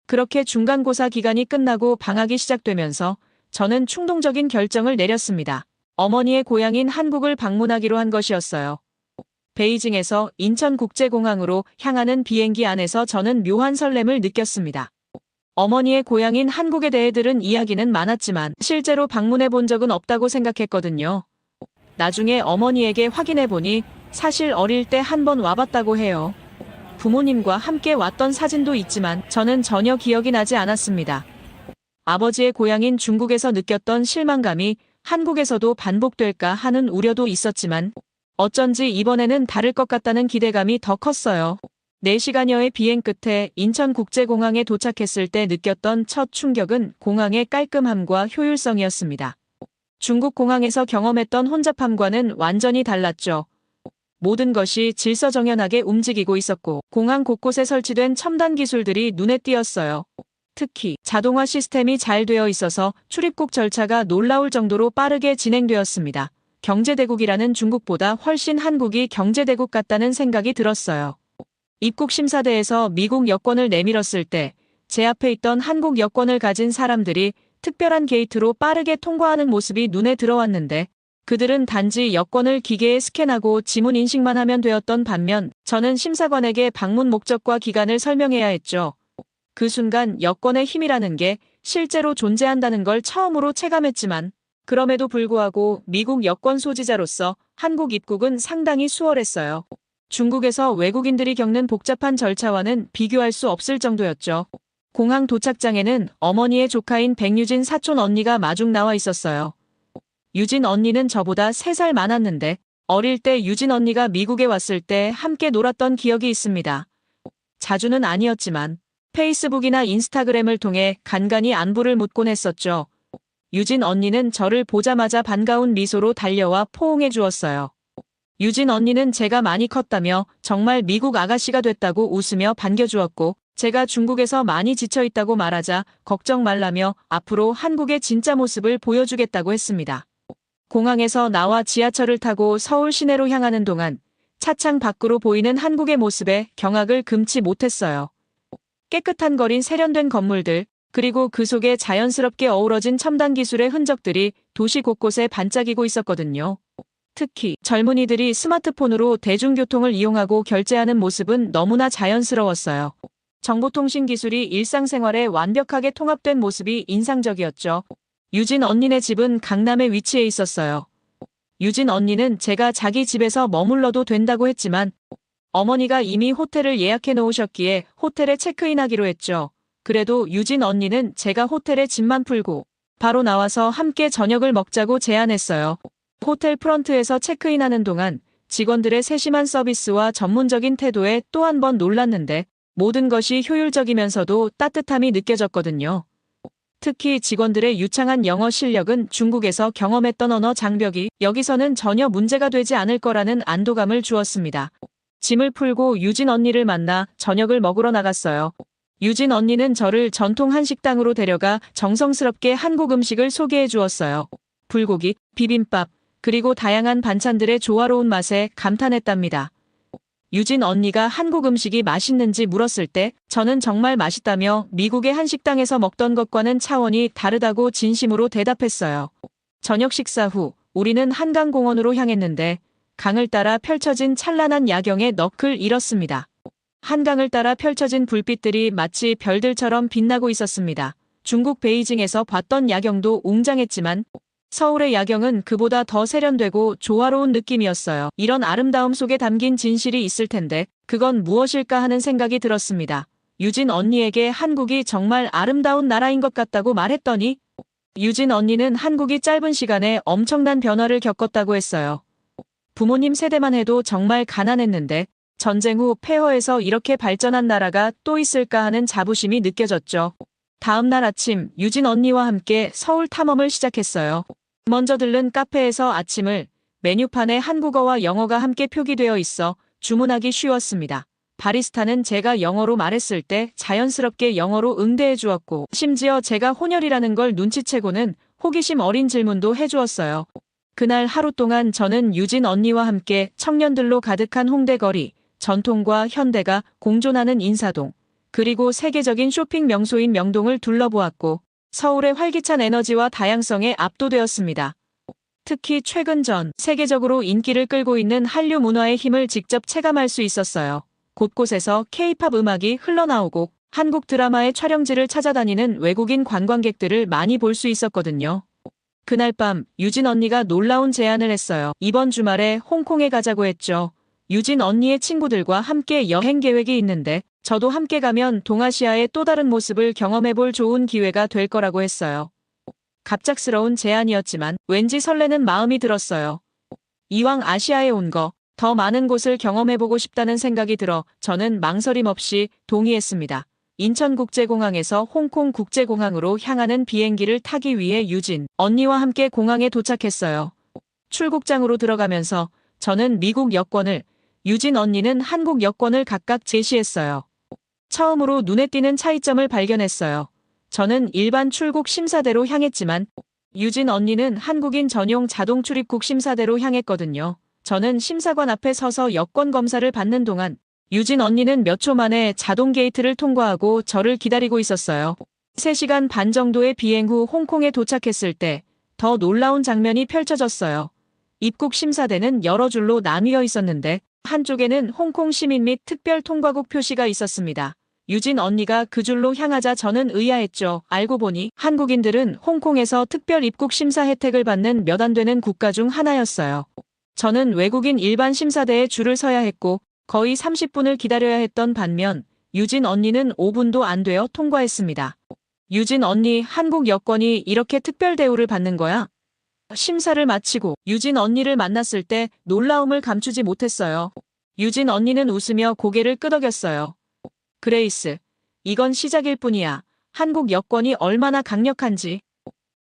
그렇게 중간고사 기간이 끝나고 방학이 시작되면서 저는 충동적인 결정을 내렸습니다. 어머니의 고향인 한국을 방문하기로 한 것이었어요. 베이징에서 인천국제공항으로 향하는 비행기 안에서 저는 묘한 설렘을 느꼈습니다. 어머니의 고향인 한국에 대해 들은 이야기는 많았지만 실제로 방문해 본 적은 없다고 생각했거든요. 나중에 어머니에게 확인해 보니 사실 어릴 때 한 번 와봤다고 해요. 부모님과 함께 왔던 사진도 있지만 저는 전혀 기억이 나지 않았습니다. 아버지의 고향인 중국에서 느꼈던 실망감이 한국에서도 반복될까 하는 우려도 있었지만 어쩐지 이번에는 다를 것 같다는 기대감이 더 컸어요. 4시간여의 비행 끝에 인천국제공항에 도착했을 때 느꼈던 첫 충격은 공항의 깔끔함과 효율성이었습니다. 중국 공항에서 경험했던 혼잡함과는 완전히 달랐죠. 모든 것이 질서정연하게 움직이고 있었고 공항 곳곳에 설치된 첨단 기술들이 눈에 띄었어요. 특히 자동화 시스템이 잘 되어 있어서 출입국 절차가 놀라울 정도로 빠르게 진행되었습니다. 경제대국이라는 중국보다 훨씬 한국이 경제대국 같다는 생각이 들었어요. 입국 심사대에서 미국 여권을 내밀었을 때 제 앞에 있던 한국 여권을 가진 사람들이 특별한 게이트로 빠르게 통과하는 모습이 눈에 들어왔는데 그들은 단지 여권을 기계에 스캔하고 지문 인식만 하면 되었던 반면 저는 심사관에게 방문 목적과 기간을 설명해야 했죠. 그 순간 여권의 힘이라는 게 실제로 존재한다는 걸 처음으로 체감했지만 그럼에도 불구하고 미국 여권 소지자로서 한국 입국은 상당히 수월했어요. 중국에서 외국인들이 겪는 복잡한 절차와는 비교할 수 없을 정도였죠. 공항 도착장에는 어머니의 조카인 백유진 사촌 언니가 마중 나와 있었어요. 유진 언니는 저보다 3살 많았는데 어릴 때 유진 언니가 미국에 왔을 때 함께 놀았던 기억이 있습니다. 자주는 아니었지만 페이스북이나 인스타그램을 통해 간간히 안부를 묻곤 했었죠. 유진 언니는 저를 보자마자 반가운 미소로 달려와 포옹해 주었어요. 유진 언니는 제가 많이 컸다며 정말 미국 아가씨가 됐다고 웃으며 반겨주었고 제가 중국에서 많이 지쳐있다고 말하자 걱정 말라며 앞으로 한국의 진짜 모습을 보여주겠다고 했습니다. 공항에서 나와 지하철을 타고 서울 시내로 향하는 동안 차창 밖으로 보이는 한국의 모습에 경악을 금치 못했어요. 깨끗한 거린 세련된 건물들, 그리고 그 속에 자연스럽게 어우러진 첨단 기술의 흔적들이 도시 곳곳에 반짝이고 있었거든요. 특히 젊은이들이 스마트폰으로 대중교통을 이용하고 결제하는 모습은 너무나 자연스러웠어요. 정보통신 기술이 일상생활에 완벽하게 통합된 모습이 인상적이었죠. 유진 언니네 집은 강남에 위치해 있었어요. 유진 언니는 제가 자기 집에서 머물러도 된다고 했지만 어머니가 이미 호텔을 예약해 놓으셨기에 호텔에 체크인하기로 했죠. 그래도 유진 언니는 제가 호텔에 짐만 풀고 바로 나와서 함께 저녁을 먹자고 제안했어요. 호텔 프런트에서 체크인하는 동안 직원들의 세심한 서비스와 전문적인 태도에 또 한 번 놀랐는데 모든 것이 효율적이면서도 따뜻함이 느껴졌거든요. 특히 직원들의 유창한 영어 실력은 중국에서 경험했던 언어 장벽이 여기서는 전혀 문제가 되지 않을 거라는 안도감을 주었습니다. 짐을 풀고 유진 언니를 만나 저녁을 먹으러 나갔어요. 유진 언니는 저를 전통 한식당으로 데려가 정성스럽게 한국 음식을 소개해 주었어요. 불고기, 비빔밥, 그리고 다양한 반찬들의 조화로운 맛에 감탄했답니다. 유진 언니가 한국 음식이 맛있는지 물었을 때 저는 정말 맛있다며 미국의 한식당에서 먹던 것과는 차원이 다르다고 진심으로 대답했어요. 저녁 식사 후 우리는 한강공원으로 향했는데 강을 따라 펼쳐진 찬란한 야경에 넋을 잃었습니다. 한강을 따라 펼쳐진 불빛들이 마치 별들처럼 빛나고 있었습니다. 중국 베이징에서 봤던 야경도 웅장했지만 서울의 야경은 그보다 더 세련되고 조화로운 느낌이었어요. 이런 아름다움 속에 담긴 진실이 있을 텐데 그건 무엇일까 하는 생각이 들었습니다. 유진 언니에게 한국이 정말 아름다운 나라인 것 같다고 말했더니 유진 언니는 한국이 짧은 시간에 엄청난 변화를 겪었다고 했어요. 부모님 세대만 해도 정말 가난했는데 전쟁 후 폐허에서 이렇게 발전한 나라가 또 있을까 하는 자부심이 느껴졌죠. 다음 날 아침 유진 언니와 함께 서울 탐험을 시작했어요. 먼저 들른 카페에서 아침을 메뉴판에 한국어와 영어가 함께 표기되어 있어 주문하기 쉬웠습니다. 바리스타는 제가 영어로 말했을 때 자연스럽게 영어로 응대해 주었고 심지어 제가 혼혈이라는 걸 눈치채고는 호기심 어린 질문도 해주었어요. 그날 하루 동안 저는 유진 언니와 함께 청년들로 가득한 홍대 거리, 전통과 현대가 공존하는 인사동, 그리고 세계적인 쇼핑 명소인 명동을 둘러보았고 서울의 활기찬 에너지와 다양성에 압도되었습니다. 특히 최근 전 세계적으로 인기를 끌고 있는 한류 문화의 힘을 직접 체감할 수 있었어요. 곳곳에서 K-팝 음악이 흘러나오고 한국 드라마의 촬영지를 찾아다니는 외국인 관광객들을 많이 볼 수 있었거든요. 그날 밤 유진 언니가 놀라운 제안을 했어요. 이번 주말에 홍콩에 가자고 했죠. 유진 언니의 친구들과 함께 여행 계획이 있는데 저도 함께 가면 동아시아의 또 다른 모습을 경험해볼 좋은 기회가 될 거라고 했어요. 갑작스러운 제안이었지만 왠지 설레는 마음이 들었어요. 이왕 아시아에 온 거 더 많은 곳을 경험해보고 싶다는 생각이 들어 저는 망설임 없이 동의했습니다. 인천국제공항에서 홍콩국제공항으로 향하는 비행기를 타기 위해 유진 언니와 함께 공항에 도착했어요. 출국장으로 들어가면서 저는 미국 여권을, 유진 언니는 한국 여권을 각각 제시했어요. 처음으로 눈에 띄는 차이점을 발견했어요. 저는 일반 출국 심사대로 향했지만 유진 언니는 한국인 전용 자동 출입국 심사대로 향했거든요. 저는 심사관 앞에 서서 여권 검사를 받는 동안 유진 언니는 몇 초 만에 자동 게이트를 통과하고 저를 기다리고 있었어요. 3시간 반 정도의 비행 후 홍콩에 도착했을 때 더 놀라운 장면이 펼쳐졌어요. 입국 심사대는 여러 줄로 나뉘어 있었는데 한쪽에는 홍콩 시민 및 특별 통과국 표시가 있었습니다. 유진 언니가 그 줄로 향하자 저는 의아했죠. 알고 보니 한국인들은 홍콩에서 특별 입국 심사 혜택을 받는 몇 안 되는 국가 중 하나였어요. 저는 외국인 일반 심사대에 줄을 서야 했고 거의 30분을 기다려야 했던 반면 유진 언니는 5분도 안 되어 통과했습니다. 유진 언니, 한국 여권이 이렇게 특별 대우를 받는 거야? 심사를 마치고 유진 언니를 만났을 때 놀라움을 감추지 못했어요. 유진 언니는 웃으며 고개를 끄덕였어요. 그레이스, 이건 시작일 뿐이야. 한국 여권이 얼마나 강력한지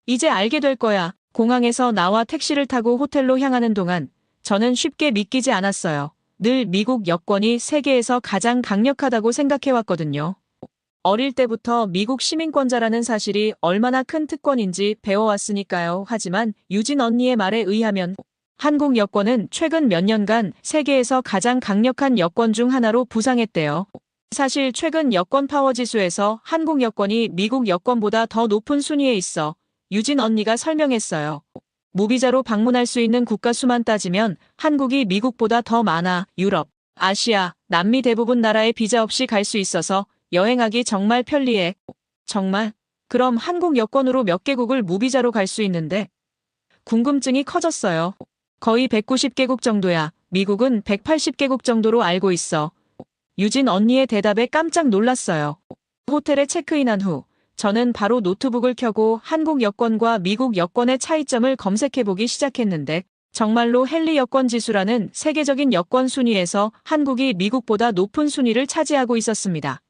이제 알게 될 거야. 공항에서 나와 택시를 타고 호텔로 향하는 동안 저는 쉽게 믿기지 않았어요. 늘 미국 여권이 세계에서 가장 강력하다고 생각해왔거든요. 어릴 때부터 미국 시민권자라는 사실이 얼마나 큰 특권인지 배워왔으니까요. 하지만 유진 언니의 말에 의하면 한국 여권은 최근 몇 년간 세계에서 가장 강력한 여권 중 하나로 부상했대요. 사실 최근 여권 파워 지수에서 한국 여권이 미국 여권보다 더 높은 순위에 있어 유진 언니가 설명했어요. 무비자로 방문할 수 있는 국가 수만 따지면 한국이 미국보다 더 많아. 유럽, 아시아, 남미 대부분 나라에 비자 없이 갈 수 있어서 여행하기 정말 편리해. 정말? 그럼 한국 여권으로 몇 개국을 무비자로 갈 수 있는데? 궁금증이 커졌어요. 거의 190개국 정도야. 미국은 180개국 정도로 알고 있어. 유진 언니의 대답에 깜짝 놀랐어요. 호텔에 체크인한 후 저는 바로 노트북을 켜고 한국 여권과 미국 여권의 차이점을 검색해보기 시작했는데 정말로 헨리 여권 지수라는 세계적인 여권 순위에서 한국이 미국보다 높은 순위를 차지하고 있었습니다.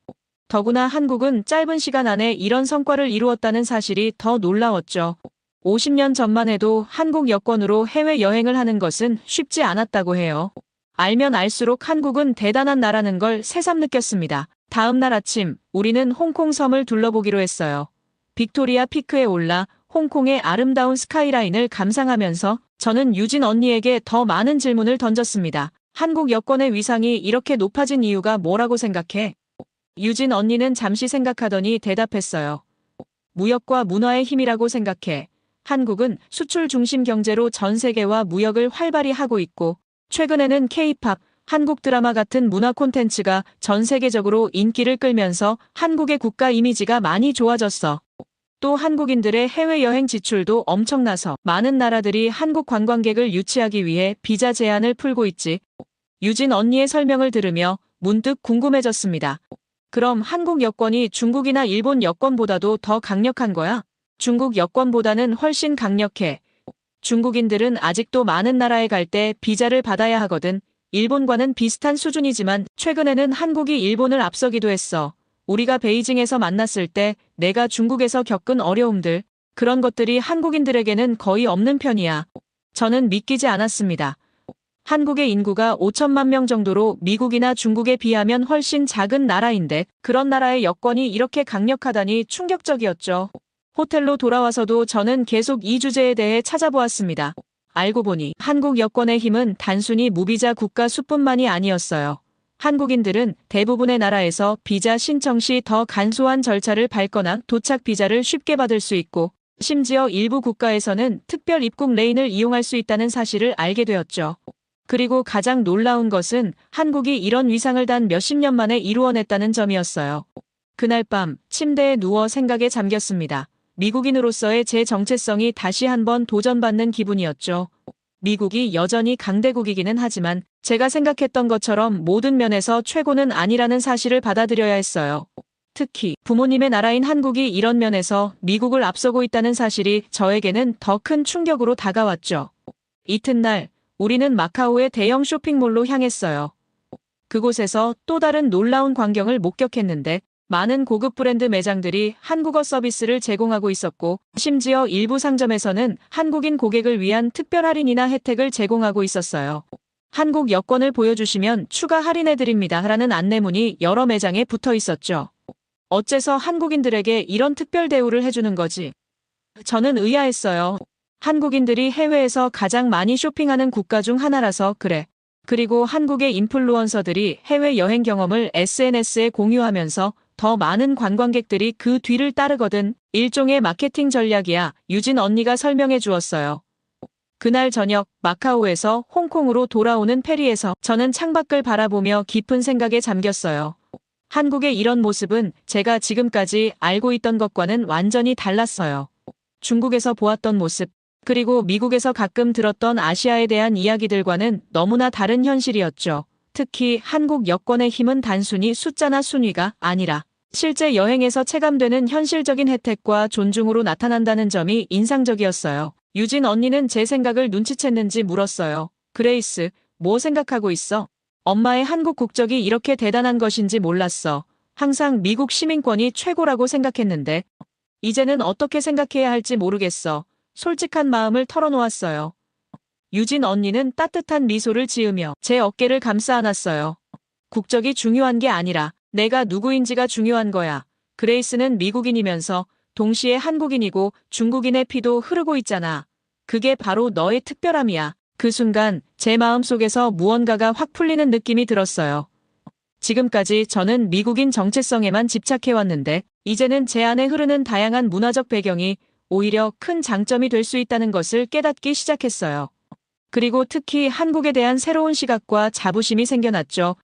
더구나 한국은 짧은 시간 안에 이런 성과를 이루었다는 사실이 더 놀라웠죠. 50년 전만 해도 한국 여권으로 해외여행을 하는 것은 쉽지 않았다고 해요. 알면 알수록 한국은 대단한 나라는 걸 새삼 느꼈습니다. 다음 날 아침 우리는 홍콩 섬을 둘러보기로 했어요. 빅토리아 피크에 올라 홍콩의 아름다운 스카이라인을 감상하면서 저는 유진 언니에게 더 많은 질문을 던졌습니다. 한국 여권의 위상이 이렇게 높아진 이유가 뭐라고 생각해? 유진 언니는 잠시 생각하더니 대답했어요. 무역과 문화의 힘이라고 생각해. 한국은 수출 중심 경제로 전 세계와 무역을 활발히 하고 있고 최근에는 K-팝, 한국 드라마 같은 문화 콘텐츠가 전 세계적으로 인기를 끌면서 한국의 국가 이미지가 많이 좋아졌어. 또 한국인들의 해외여행 지출도 엄청나서 많은 나라들이 한국 관광객을 유치하기 위해 비자 제한을 풀고 있지. 유진 언니의 설명을 들으며 문득 궁금해졌습니다. 그럼 한국 여권이 중국이나 일본 여권보다도 더 강력한 거야? 중국 여권보다는 훨씬 강력해. 중국인들은 아직도 많은 나라에 갈 때 비자를 받아야 하거든. 일본과는 비슷한 수준이지만 최근에는 한국이 일본을 앞서기도 했어. 우리가 베이징에서 만났을 때 내가 중국에서 겪은 어려움들, 그런 것들이 한국인들에게는 거의 없는 편이야. 저는 믿기지 않았습니다. 한국의 인구가 5천만 명 정도로 미국이나 중국에 비하면 훨씬 작은 나라인데 그런 나라의 여권이 이렇게 강력하다니 충격적이었죠. 호텔로 돌아와서도 저는 계속 이 주제에 대해 찾아보았습니다. 알고 보니 한국 여권의 힘은 단순히 무비자 국가 수뿐만이 아니었어요. 한국인들은 대부분의 나라에서 비자 신청 시 더 간소한 절차를 밟거나 도착 비자를 쉽게 받을 수 있고 심지어 일부 국가에서는 특별 입국 레인을 이용할 수 있다는 사실을 알게 되었죠. 그리고 가장 놀라운 것은 한국이 이런 위상을 단 몇십 년 만에 이루어냈다는 점이었어요. 그날 밤 침대에 누워 생각에 잠겼습니다. 미국인으로서의 제 정체성이 다시 한번 도전받는 기분이었죠. 미국이 여전히 강대국이기는 하지만 제가 생각했던 것처럼 모든 면에서 최고는 아니라는 사실을 받아들여야 했어요. 특히 부모님의 나라인 한국이 이런 면에서 미국을 앞서고 있다는 사실이 저에게는 더 큰 충격으로 다가왔죠. 이튿날 우리는 마카오의 대형 쇼핑몰로 향했어요. 그곳에서 또 다른 놀라운 광경을 목격했는데 많은 고급 브랜드 매장들이 한국어 서비스를 제공하고 있었고 심지어 일부 상점에서는 한국인 고객을 위한 특별 할인이나 혜택을 제공하고 있었어요. 한국 여권을 보여주시면 추가 할인해드립니다 라는 안내문이 여러 매장에 붙어 있었죠. 어째서 한국인들에게 이런 특별 대우를 해주는 거지? 저는 의아했어요. 한국인들이 해외에서 가장 많이 쇼핑하는 국가 중 하나라서 그래. 그리고 한국의 인플루언서들이 해외 여행 경험을 SNS에 공유하면서 더 많은 관광객들이 그 뒤를 따르거든. 일종의 마케팅 전략이야. 유진 언니가 설명해 주었어요. 그날 저녁 마카오에서 홍콩으로 돌아오는 페리에서 저는 창밖을 바라보며 깊은 생각에 잠겼어요. 한국의 이런 모습은 제가 지금까지 알고 있던 것과는 완전히 달랐어요. 중국에서 보았던 모습, 그리고 미국에서 가끔 들었던 아시아에 대한 이야기들과는 너무나 다른 현실이었죠. 특히 한국 여권의 힘은 단순히 숫자나 순위가 아니라 실제 여행에서 체감되는 현실적인 혜택과 존중으로 나타난다는 점이 인상적이었어요. 유진 언니는 제 생각을 눈치챘는지 물었어요. 그레이스, 뭐 생각하고 있어? 엄마의 한국 국적이 이렇게 대단한 것인지 몰랐어. 항상 미국 시민권이 최고라고 생각했는데 이제는 어떻게 생각해야 할지 모르겠어. 솔직한 마음을 털어놓았어요. 유진 언니는 따뜻한 미소를 지으며 제 어깨를 감싸 안았어요. 국적이 중요한 게 아니라 내가 누구인지가 중요한 거야. 그레이스는 미국인이면서 동시에 한국인이고 중국인의 피도 흐르고 있잖아. 그게 바로 너의 특별함이야. 그 순간 제 마음속에서 무언가가 확 풀리는 느낌이 들었어요. 지금까지 저는 미국인 정체성에만 집착해왔는데 이제는 제 안에 흐르는 다양한 문화적 배경이 오히려 큰 장점이 될 수 있다는 것을 깨닫기 시작했어요. 그리고 특히 한국에 대한 새로운 시각과 자부심이 생겨났죠.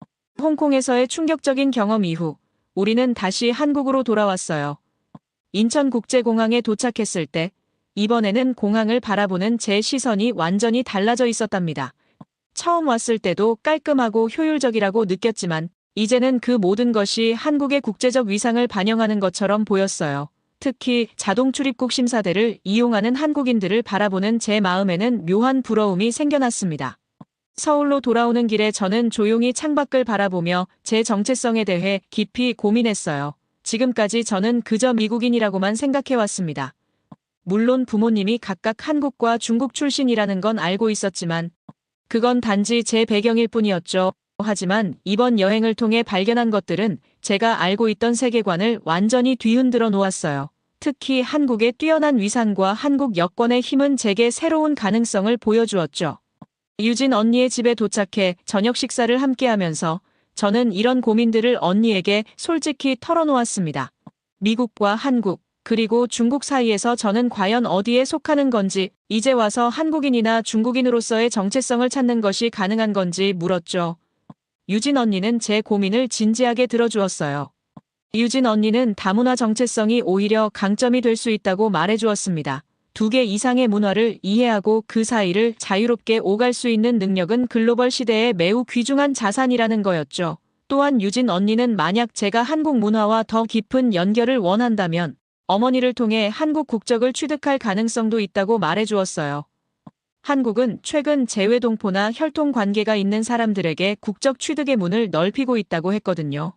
홍콩에서의 충격적인 경험 이후 우리는 다시 한국으로 돌아왔어요. 인천국제공항에 도착했을 때 이번에는 공항을 바라보는 제 시선이 완전히 달라져 있었답니다. 처음 왔을 때도 깔끔하고 효율적이라고 느꼈지만 이제는 그 모든 것이 한국의 국제적 위상을 반영하는 것처럼 보였어요. 특히 자동 출입국 심사대를 이용하는 한국인들을 바라보는 제 마음에는 묘한 부러움이 생겨났습니다. 서울로 돌아오는 길에 저는 조용히 창밖을 바라보며 제 정체성에 대해 깊이 고민했어요. 지금까지 저는 그저 미국인이라고만 생각해왔습니다. 물론 부모님이 각각 한국과 중국 출신이라는 건 알고 있었지만 그건 단지 제 배경일 뿐이었죠. 하지만 이번 여행을 통해 발견한 것들은 제가 알고 있던 세계관을 완전히 뒤흔들어 놓았어요. 특히 한국의 뛰어난 위상과 한국 여권의 힘은 제게 새로운 가능성을 보여주었죠. 유진 언니의 집에 도착해 저녁 식사를 함께하면서 저는 이런 고민들을 언니에게 솔직히 털어놓았습니다. 미국과 한국, 그리고 중국 사이에서 저는 과연 어디에 속하는 건지, 이제 와서 한국인이나 중국인으로서의 정체성을 찾는 것이 가능한 건지 물었죠. 유진 언니는 제 고민을 진지하게 들어주었어요. 유진 언니는 다문화 정체성이 오히려 강점이 될 수 있다고 말해주었습니다. 2개 이상의 문화를 이해하고 그 사이를 자유롭게 오갈 수 있는 능력은 글로벌 시대에 매우 귀중한 자산이라는 거였죠. 또한 유진 언니는 만약 제가 한국 문화와 더 깊은 연결을 원한다면 어머니를 통해 한국 국적을 취득할 가능성도 있다고 말해주었어요. 한국은 최근 재외동포나 혈통 관계가 있는 사람들에게 국적 취득의 문을 넓히고 있다고 했거든요.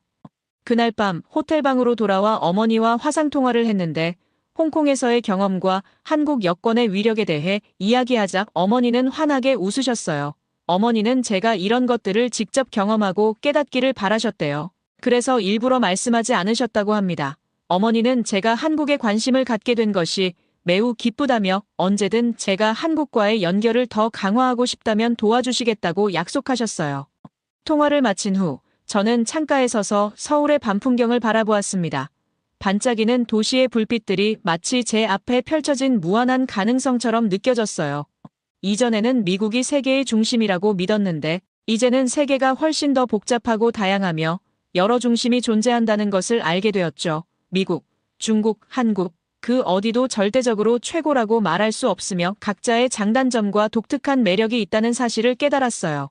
그날 밤 호텔방으로 돌아와 어머니와 화상통화를 했는데 홍콩에서의 경험과 한국 여권의 위력에 대해 이야기하자 어머니는 환하게 웃으셨어요. 어머니는 제가 이런 것들을 직접 경험하고 깨닫기를 바라셨대요. 그래서 일부러 말씀하지 않으셨다고 합니다. 어머니는 제가 한국에 관심을 갖게 된 것이 매우 기쁘다며 언제든 제가 한국과의 연결을 더 강화하고 싶다면 도와주시겠다고 약속하셨어요. 통화를 마친 후 저는 창가에 서서 서울의 밤 풍경을 바라보았습니다. 반짝이는 도시의 불빛들이 마치 제 앞에 펼쳐진 무한한 가능성처럼 느껴졌어요. 이전에는 미국이 세계의 중심이라고 믿었는데 이제는 세계가 훨씬 더 복잡하고 다양하며 여러 중심이 존재한다는 것을 알게 되었죠. 미국, 중국, 한국, 그 어디도 절대적으로 최고라고 말할 수 없으며 각자의 장단점과 독특한 매력이 있다는 사실을 깨달았어요.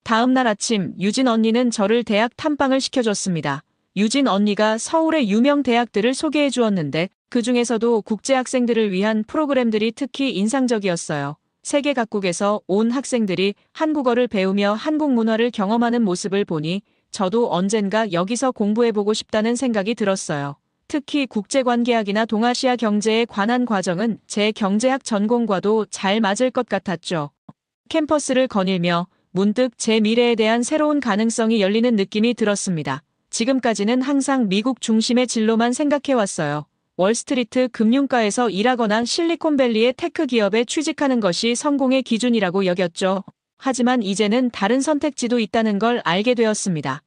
다음 날 아침 유진 언니는 저를 대학 탐방을 시켜줬습니다. 유진 언니가 서울의 유명 대학들을 소개해 주었는데 그 중에서도 국제학생들을 위한 프로그램들이 특히 인상적이었어요. 세계 각국에서 온 학생들이 한국어를 배우며 한국 문화를 경험하는 모습을 보니 저도 언젠가 여기서 공부해보고 싶다는 생각이 들었어요. 특히 국제관계학이나 동아시아 경제에 관한 과정은 제 경제학 전공과도 잘 맞을 것 같았죠. 캠퍼스를 거닐며 문득 제 미래에 대한 새로운 가능성이 열리는 느낌이 들었습니다. 지금까지는 항상 미국 중심의 진로만 생각해왔어요. 월스트리트 금융가에서 일하거나 실리콘밸리의 테크 기업에 취직하는 것이 성공의 기준이라고 여겼죠. 하지만 이제는 다른 선택지도 있다는 걸 알게 되었습니다.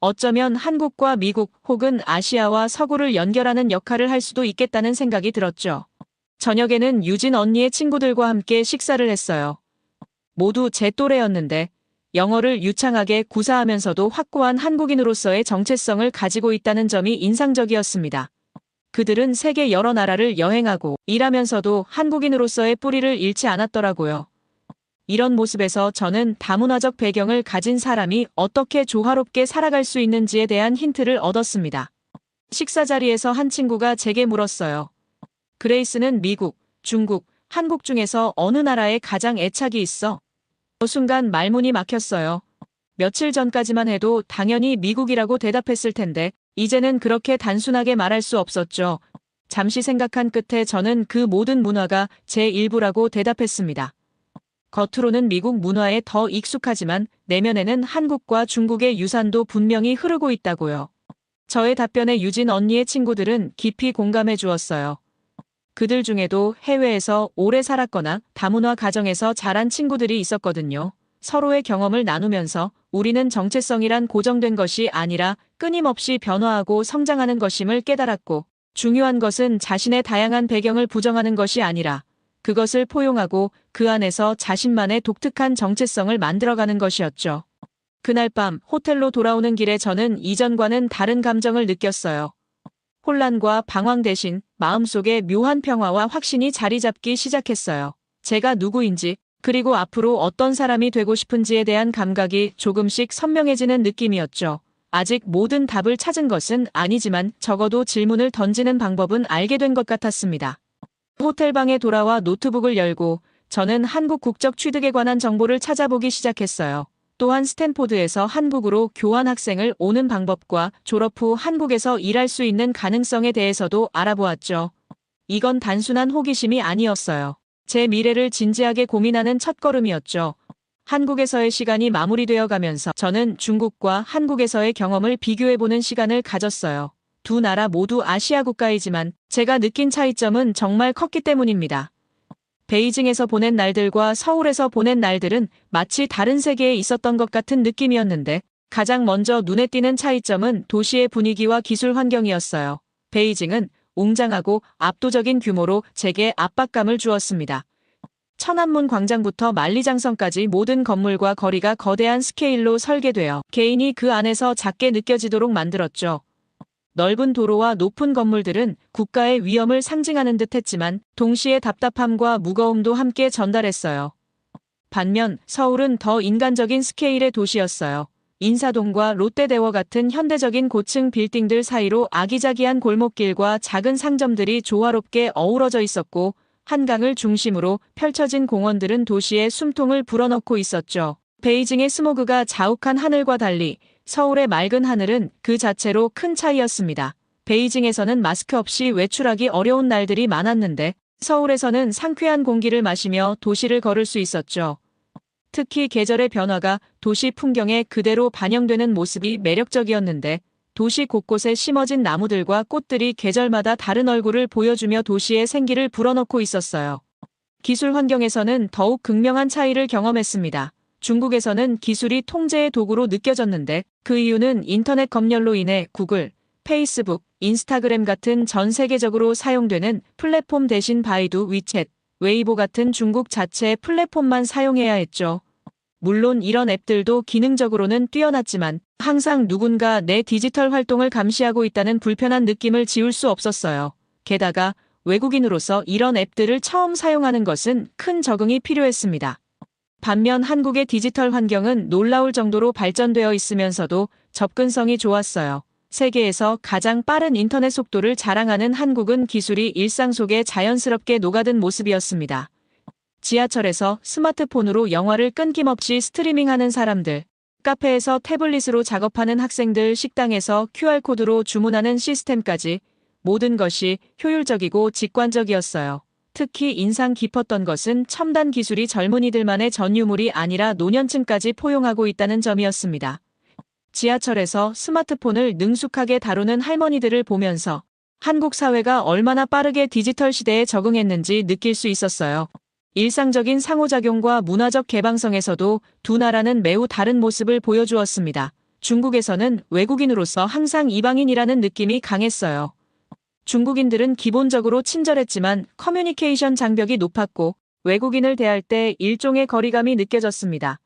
어쩌면 한국과 미국 혹은 아시아와 서구를 연결하는 역할을 할 수도 있겠다는 생각이 들었죠. 저녁에는 유진 언니의 친구들과 함께 식사를 했어요. 모두 제 또래였는데 영어를 유창하게 구사하면서도 확고한 한국인으로서의 정체성을 가지고 있다는 점이 인상적이었습니다. 그들은 세계 여러 나라를 여행하고 일하면서도 한국인으로서의 뿌리를 잃지 않았더라고요. 이런 모습에서 저는 다문화적 배경을 가진 사람이 어떻게 조화롭게 살아갈 수 있는지에 대한 힌트를 얻었습니다. 식사 자리에서 한 친구가 제게 물었어요. 그레이스는 미국, 중국, 한국 중에서 어느 나라에 가장 애착이 있어? 순간 말문이 막혔어요. 며칠 전까지만 해도 당연히 미국이라고 대답했을 텐데 이제는 그렇게 단순하게 말할 수 없었죠. 잠시 생각한 끝에 저는 그 모든 문화가 제 일부라고 대답했습니다. 겉으로는 미국 문화에 더 익숙하지만 내면에는 한국과 중국의 유산도 분명히 흐르고 있다고요. 저의 답변에 유진 언니의 친구들은 깊이 공감해 주었어요. 그들 중에도 해외에서 오래 살았거나 다문화 가정에서 자란 친구들이 있었거든요. 서로의 경험을 나누면서 우리는 정체성이란 고정된 것이 아니라 끊임없이 변화하고 성장하는 것임을 깨달았고 중요한 것은 자신의 다양한 배경을 부정하는 것이 아니라 그것을 포용하고 그 안에서 자신만의 독특한 정체성을 만들어가는 것이었죠. 그날 밤 호텔로 돌아오는 길에 저는 이전과는 다른 감정을 느꼈어요. 혼란과 방황 대신 마음속에 묘한 평화와 확신이 자리 잡기 시작했어요. 제가 누구인지 그리고 앞으로 어떤 사람이 되고 싶은지에 대한 감각이 조금씩 선명해지는 느낌이었죠. 아직 모든 답을 찾은 것은 아니지만 적어도 질문을 던지는 방법은 알게 된 것 같았습니다. 호텔방에 돌아와 노트북을 열고 저는 한국 국적 취득에 관한 정보를 찾아보기 시작했어요. 또한 스탠포드에서 한국으로 교환 학생을 오는 방법과 졸업 후 한국에서 일할 수 있는 가능성에 대해서도 알아보았죠. 이건 단순한 호기심이 아니었어요. 제 미래를 진지하게 고민하는 첫걸음이었죠. 한국에서의 시간이 마무리되어 가면서 저는 중국과 한국에서의 경험을 비교해보는 시간을 가졌어요. 두 나라 모두 아시아 국가이지만 제가 느낀 차이점은 정말 컸기 때문입니다. 베이징에서 보낸 날들과 서울에서 보낸 날들은 마치 다른 세계에 있었던 것 같은 느낌이었는데 가장 먼저 눈에 띄는 차이점은 도시의 분위기와 기술 환경이었어요. 베이징은 웅장하고 압도적인 규모로 제게 압박감을 주었습니다. 천안문 광장부터 만리장성까지 모든 건물과 거리가 거대한 스케일로 설계되어 개인이 그 안에서 작게 느껴지도록 만들었죠. 넓은 도로와 높은 건물들은 국가의 위엄을 상징하는 듯 했지만 동시에 답답함과 무거움도 함께 전달했어요. 반면 서울은 더 인간적인 스케일의 도시였어요. 인사동과 롯데대워 같은 현대적인 고층 빌딩들 사이로 아기자기한 골목길과 작은 상점들이 조화롭게 어우러져 있었고, 한강을 중심으로 펼쳐진 공원들은 도시의 숨통을 불어넣고 있었죠. 베이징의 스모그가 자욱한 하늘과 달리 서울의 맑은 하늘은 그 자체로 큰 차이였습니다. 베이징에서는 마스크 없이 외출하기 어려운 날들이 많았는데, 서울에서는 상쾌한 공기를 마시며 도시를 걸을 수 있었죠. 특히 계절의 변화가 도시 풍경에 그대로 반영되는 모습이 매력적이었는데, 도시 곳곳에 심어진 나무들과 꽃들이 계절마다 다른 얼굴을 보여주며 도시의 생기를 불어넣고 있었어요. 기술 환경에서는 더욱 극명한 차이를 경험했습니다. 중국에서는 기술이 통제의 도구로 느껴졌는데, 그 이유는 인터넷 검열로 인해 구글, 페이스북, 인스타그램 같은 전 세계적으로 사용되는 플랫폼 대신 바이두, 위챗, 웨이보 같은 중국 자체의 플랫폼만 사용해야 했죠. 물론 이런 앱들도 기능적으로는 뛰어났지만 항상 누군가 내 디지털 활동을 감시하고 있다는 불편한 느낌을 지울 수 없었어요. 게다가 외국인으로서 이런 앱들을 처음 사용하는 것은 큰 적응이 필요했습니다. 반면 한국의 디지털 환경은 놀라울 정도로 발전되어 있으면서도 접근성이 좋았어요. 세계에서 가장 빠른 인터넷 속도를 자랑하는 한국은 기술이 일상 속에 자연스럽게 녹아든 모습이었습니다. 지하철에서 스마트폰으로 영화를 끊김없이 스트리밍하는 사람들, 카페에서 태블릿으로 작업하는 학생들, 식당에서 QR코드로 주문하는 시스템까지 모든 것이 효율적이고 직관적이었어요. 특히 인상 깊었던 것은 첨단 기술이 젊은이들만의 전유물이 아니라 노년층까지 포용하고 있다는 점이었습니다. 지하철에서 스마트폰을 능숙하게 다루는 할머니들을 보면서 한국 사회가 얼마나 빠르게 디지털 시대에 적응했는지 느낄 수 있었어요. 일상적인 상호작용과 문화적 개방성에서도 두 나라는 매우 다른 모습을 보여주었습니다. 중국에서는 외국인으로서 항상 이방인이라는 느낌이 강했어요. 중국인들은 기본적으로 친절했지만 커뮤니케이션 장벽이 높았고 외국인을 대할 때 일종의 거리감이 느껴졌습니다.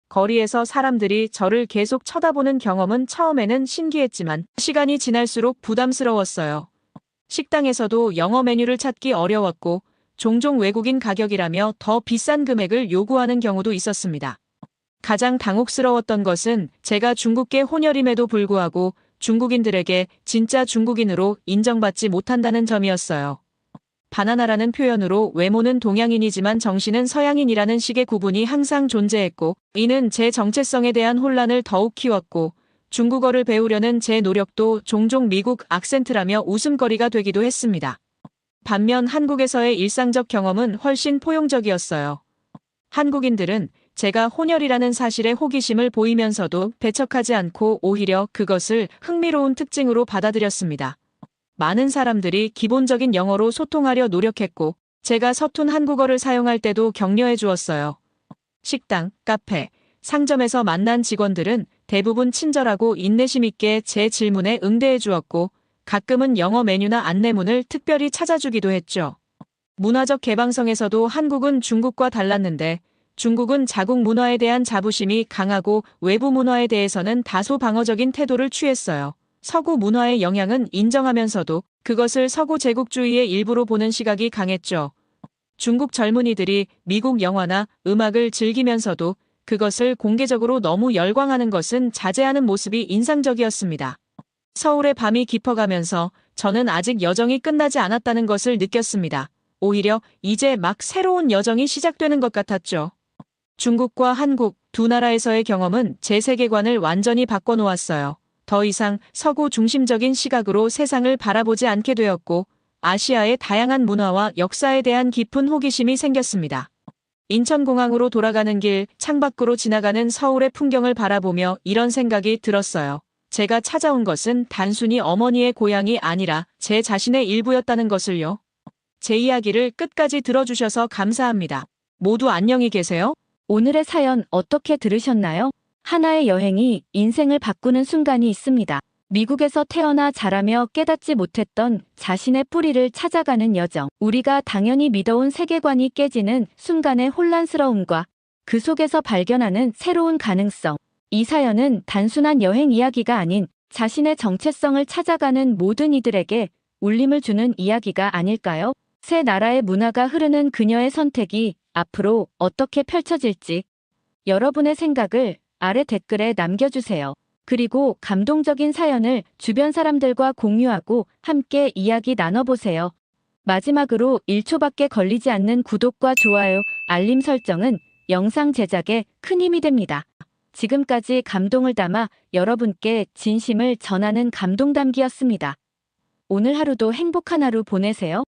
거리에서 사람들이 저를 계속 쳐다보는 경험은 처음에는 신기했지만 시간이 지날수록 부담스러웠어요. 식당에서도 영어 메뉴를 찾기 어려웠고 종종 외국인 가격이라며 더 비싼 금액을 요구하는 경우도 있었습니다. 가장 당혹스러웠던 것은 제가 중국계 혼혈임에도 불구하고 중국인들에게 진짜 중국인으로 인정받지 못한다는 점이었어요. 바나나라는 표현으로 외모는 동양인이지만 정신은 서양인이라는 식의 구분이 항상 존재했고, 이는 제 정체성에 대한 혼란을 더욱 키웠고, 중국어를 배우려는 제 노력도 종종 미국 악센트라며 웃음거리가 되기도 했습니다. 반면 한국에서의 일상적 경험은 훨씬 포용적이었어요. 한국인들은 제가 혼혈이라는 사실에 호기심을 보이면서도 배척하지 않고 오히려 그것을 흥미로운 특징으로 받아들였습니다. 많은 사람들이 기본적인 영어로 소통하려 노력했고, 제가 서툰 한국어를 사용할 때도 격려해 주었어요. 식당, 카페, 상점에서 만난 직원들은 대부분 친절하고 인내심 있게 제 질문에 응대해 주었고, 가끔은 영어 메뉴나 안내문을 특별히 찾아주기도 했죠. 문화적 개방성에서도 한국은 중국과 달랐는데, 중국은 자국 문화에 대한 자부심이 강하고 외부 문화에 대해서는 다소 방어적인 태도를 취했어요. 서구 문화의 영향은 인정하면서도 그것을 서구 제국주의의 일부로 보는 시각이 강했죠. 중국 젊은이들이 미국 영화나 음악을 즐기면서도 그것을 공개적으로 너무 열광하는 것은 자제하는 모습이 인상적이었습니다. 서울의 밤이 깊어가면서 저는 아직 여정이 끝나지 않았다는 것을 느꼈습니다. 오히려 이제 막 새로운 여정이 시작되는 것 같았죠. 중국과 한국 두 나라에서의 경험은 제 세계관을 완전히 바꿔놓았어요. 더 이상 서구 중심적인 시각으로 세상을 바라보지 않게 되었고, 아시아의 다양한 문화와 역사에 대한 깊은 호기심이 생겼습니다. 인천공항으로 돌아가는 길 창밖으로 지나가는 서울의 풍경을 바라보며 이런 생각이 들었어요. 제가 찾아온 것은 단순히 어머니의 고향이 아니라 제 자신의 일부였다는 것을요. 제 이야기를 끝까지 들어주셔서 감사합니다. 모두 안녕히 계세요. 오늘의 사연 어떻게 들으셨나요? 하나의 여행이 인생을 바꾸는 순간이 있습니다. 미국에서 태어나 자라며 깨닫지 못했던 자신의 뿌리를 찾아가는 여정. 우리가 당연히 믿어온 세계관이 깨지는 순간의 혼란스러움과 그 속에서 발견하는 새로운 가능성. 이 사연은 단순한 여행 이야기가 아닌 자신의 정체성을 찾아가는 모든 이들에게 울림을 주는 이야기가 아닐까요? 새 나라의 문화가 흐르는 그녀의 선택이 앞으로 어떻게 펼쳐질지 여러분의 생각을 아래 댓글에 남겨주세요. 그리고 감동적인 사연을 주변 사람들과 공유하고 함께 이야기 나눠보세요. 마지막으로 1초밖에 걸리지 않는 구독과 좋아요, 알림 설정은 영상 제작에 큰 힘이 됩니다. 지금까지 감동을 담아 여러분께 진심을 전하는 감동담기였습니다. 오늘 하루도 행복한 하루 보내세요.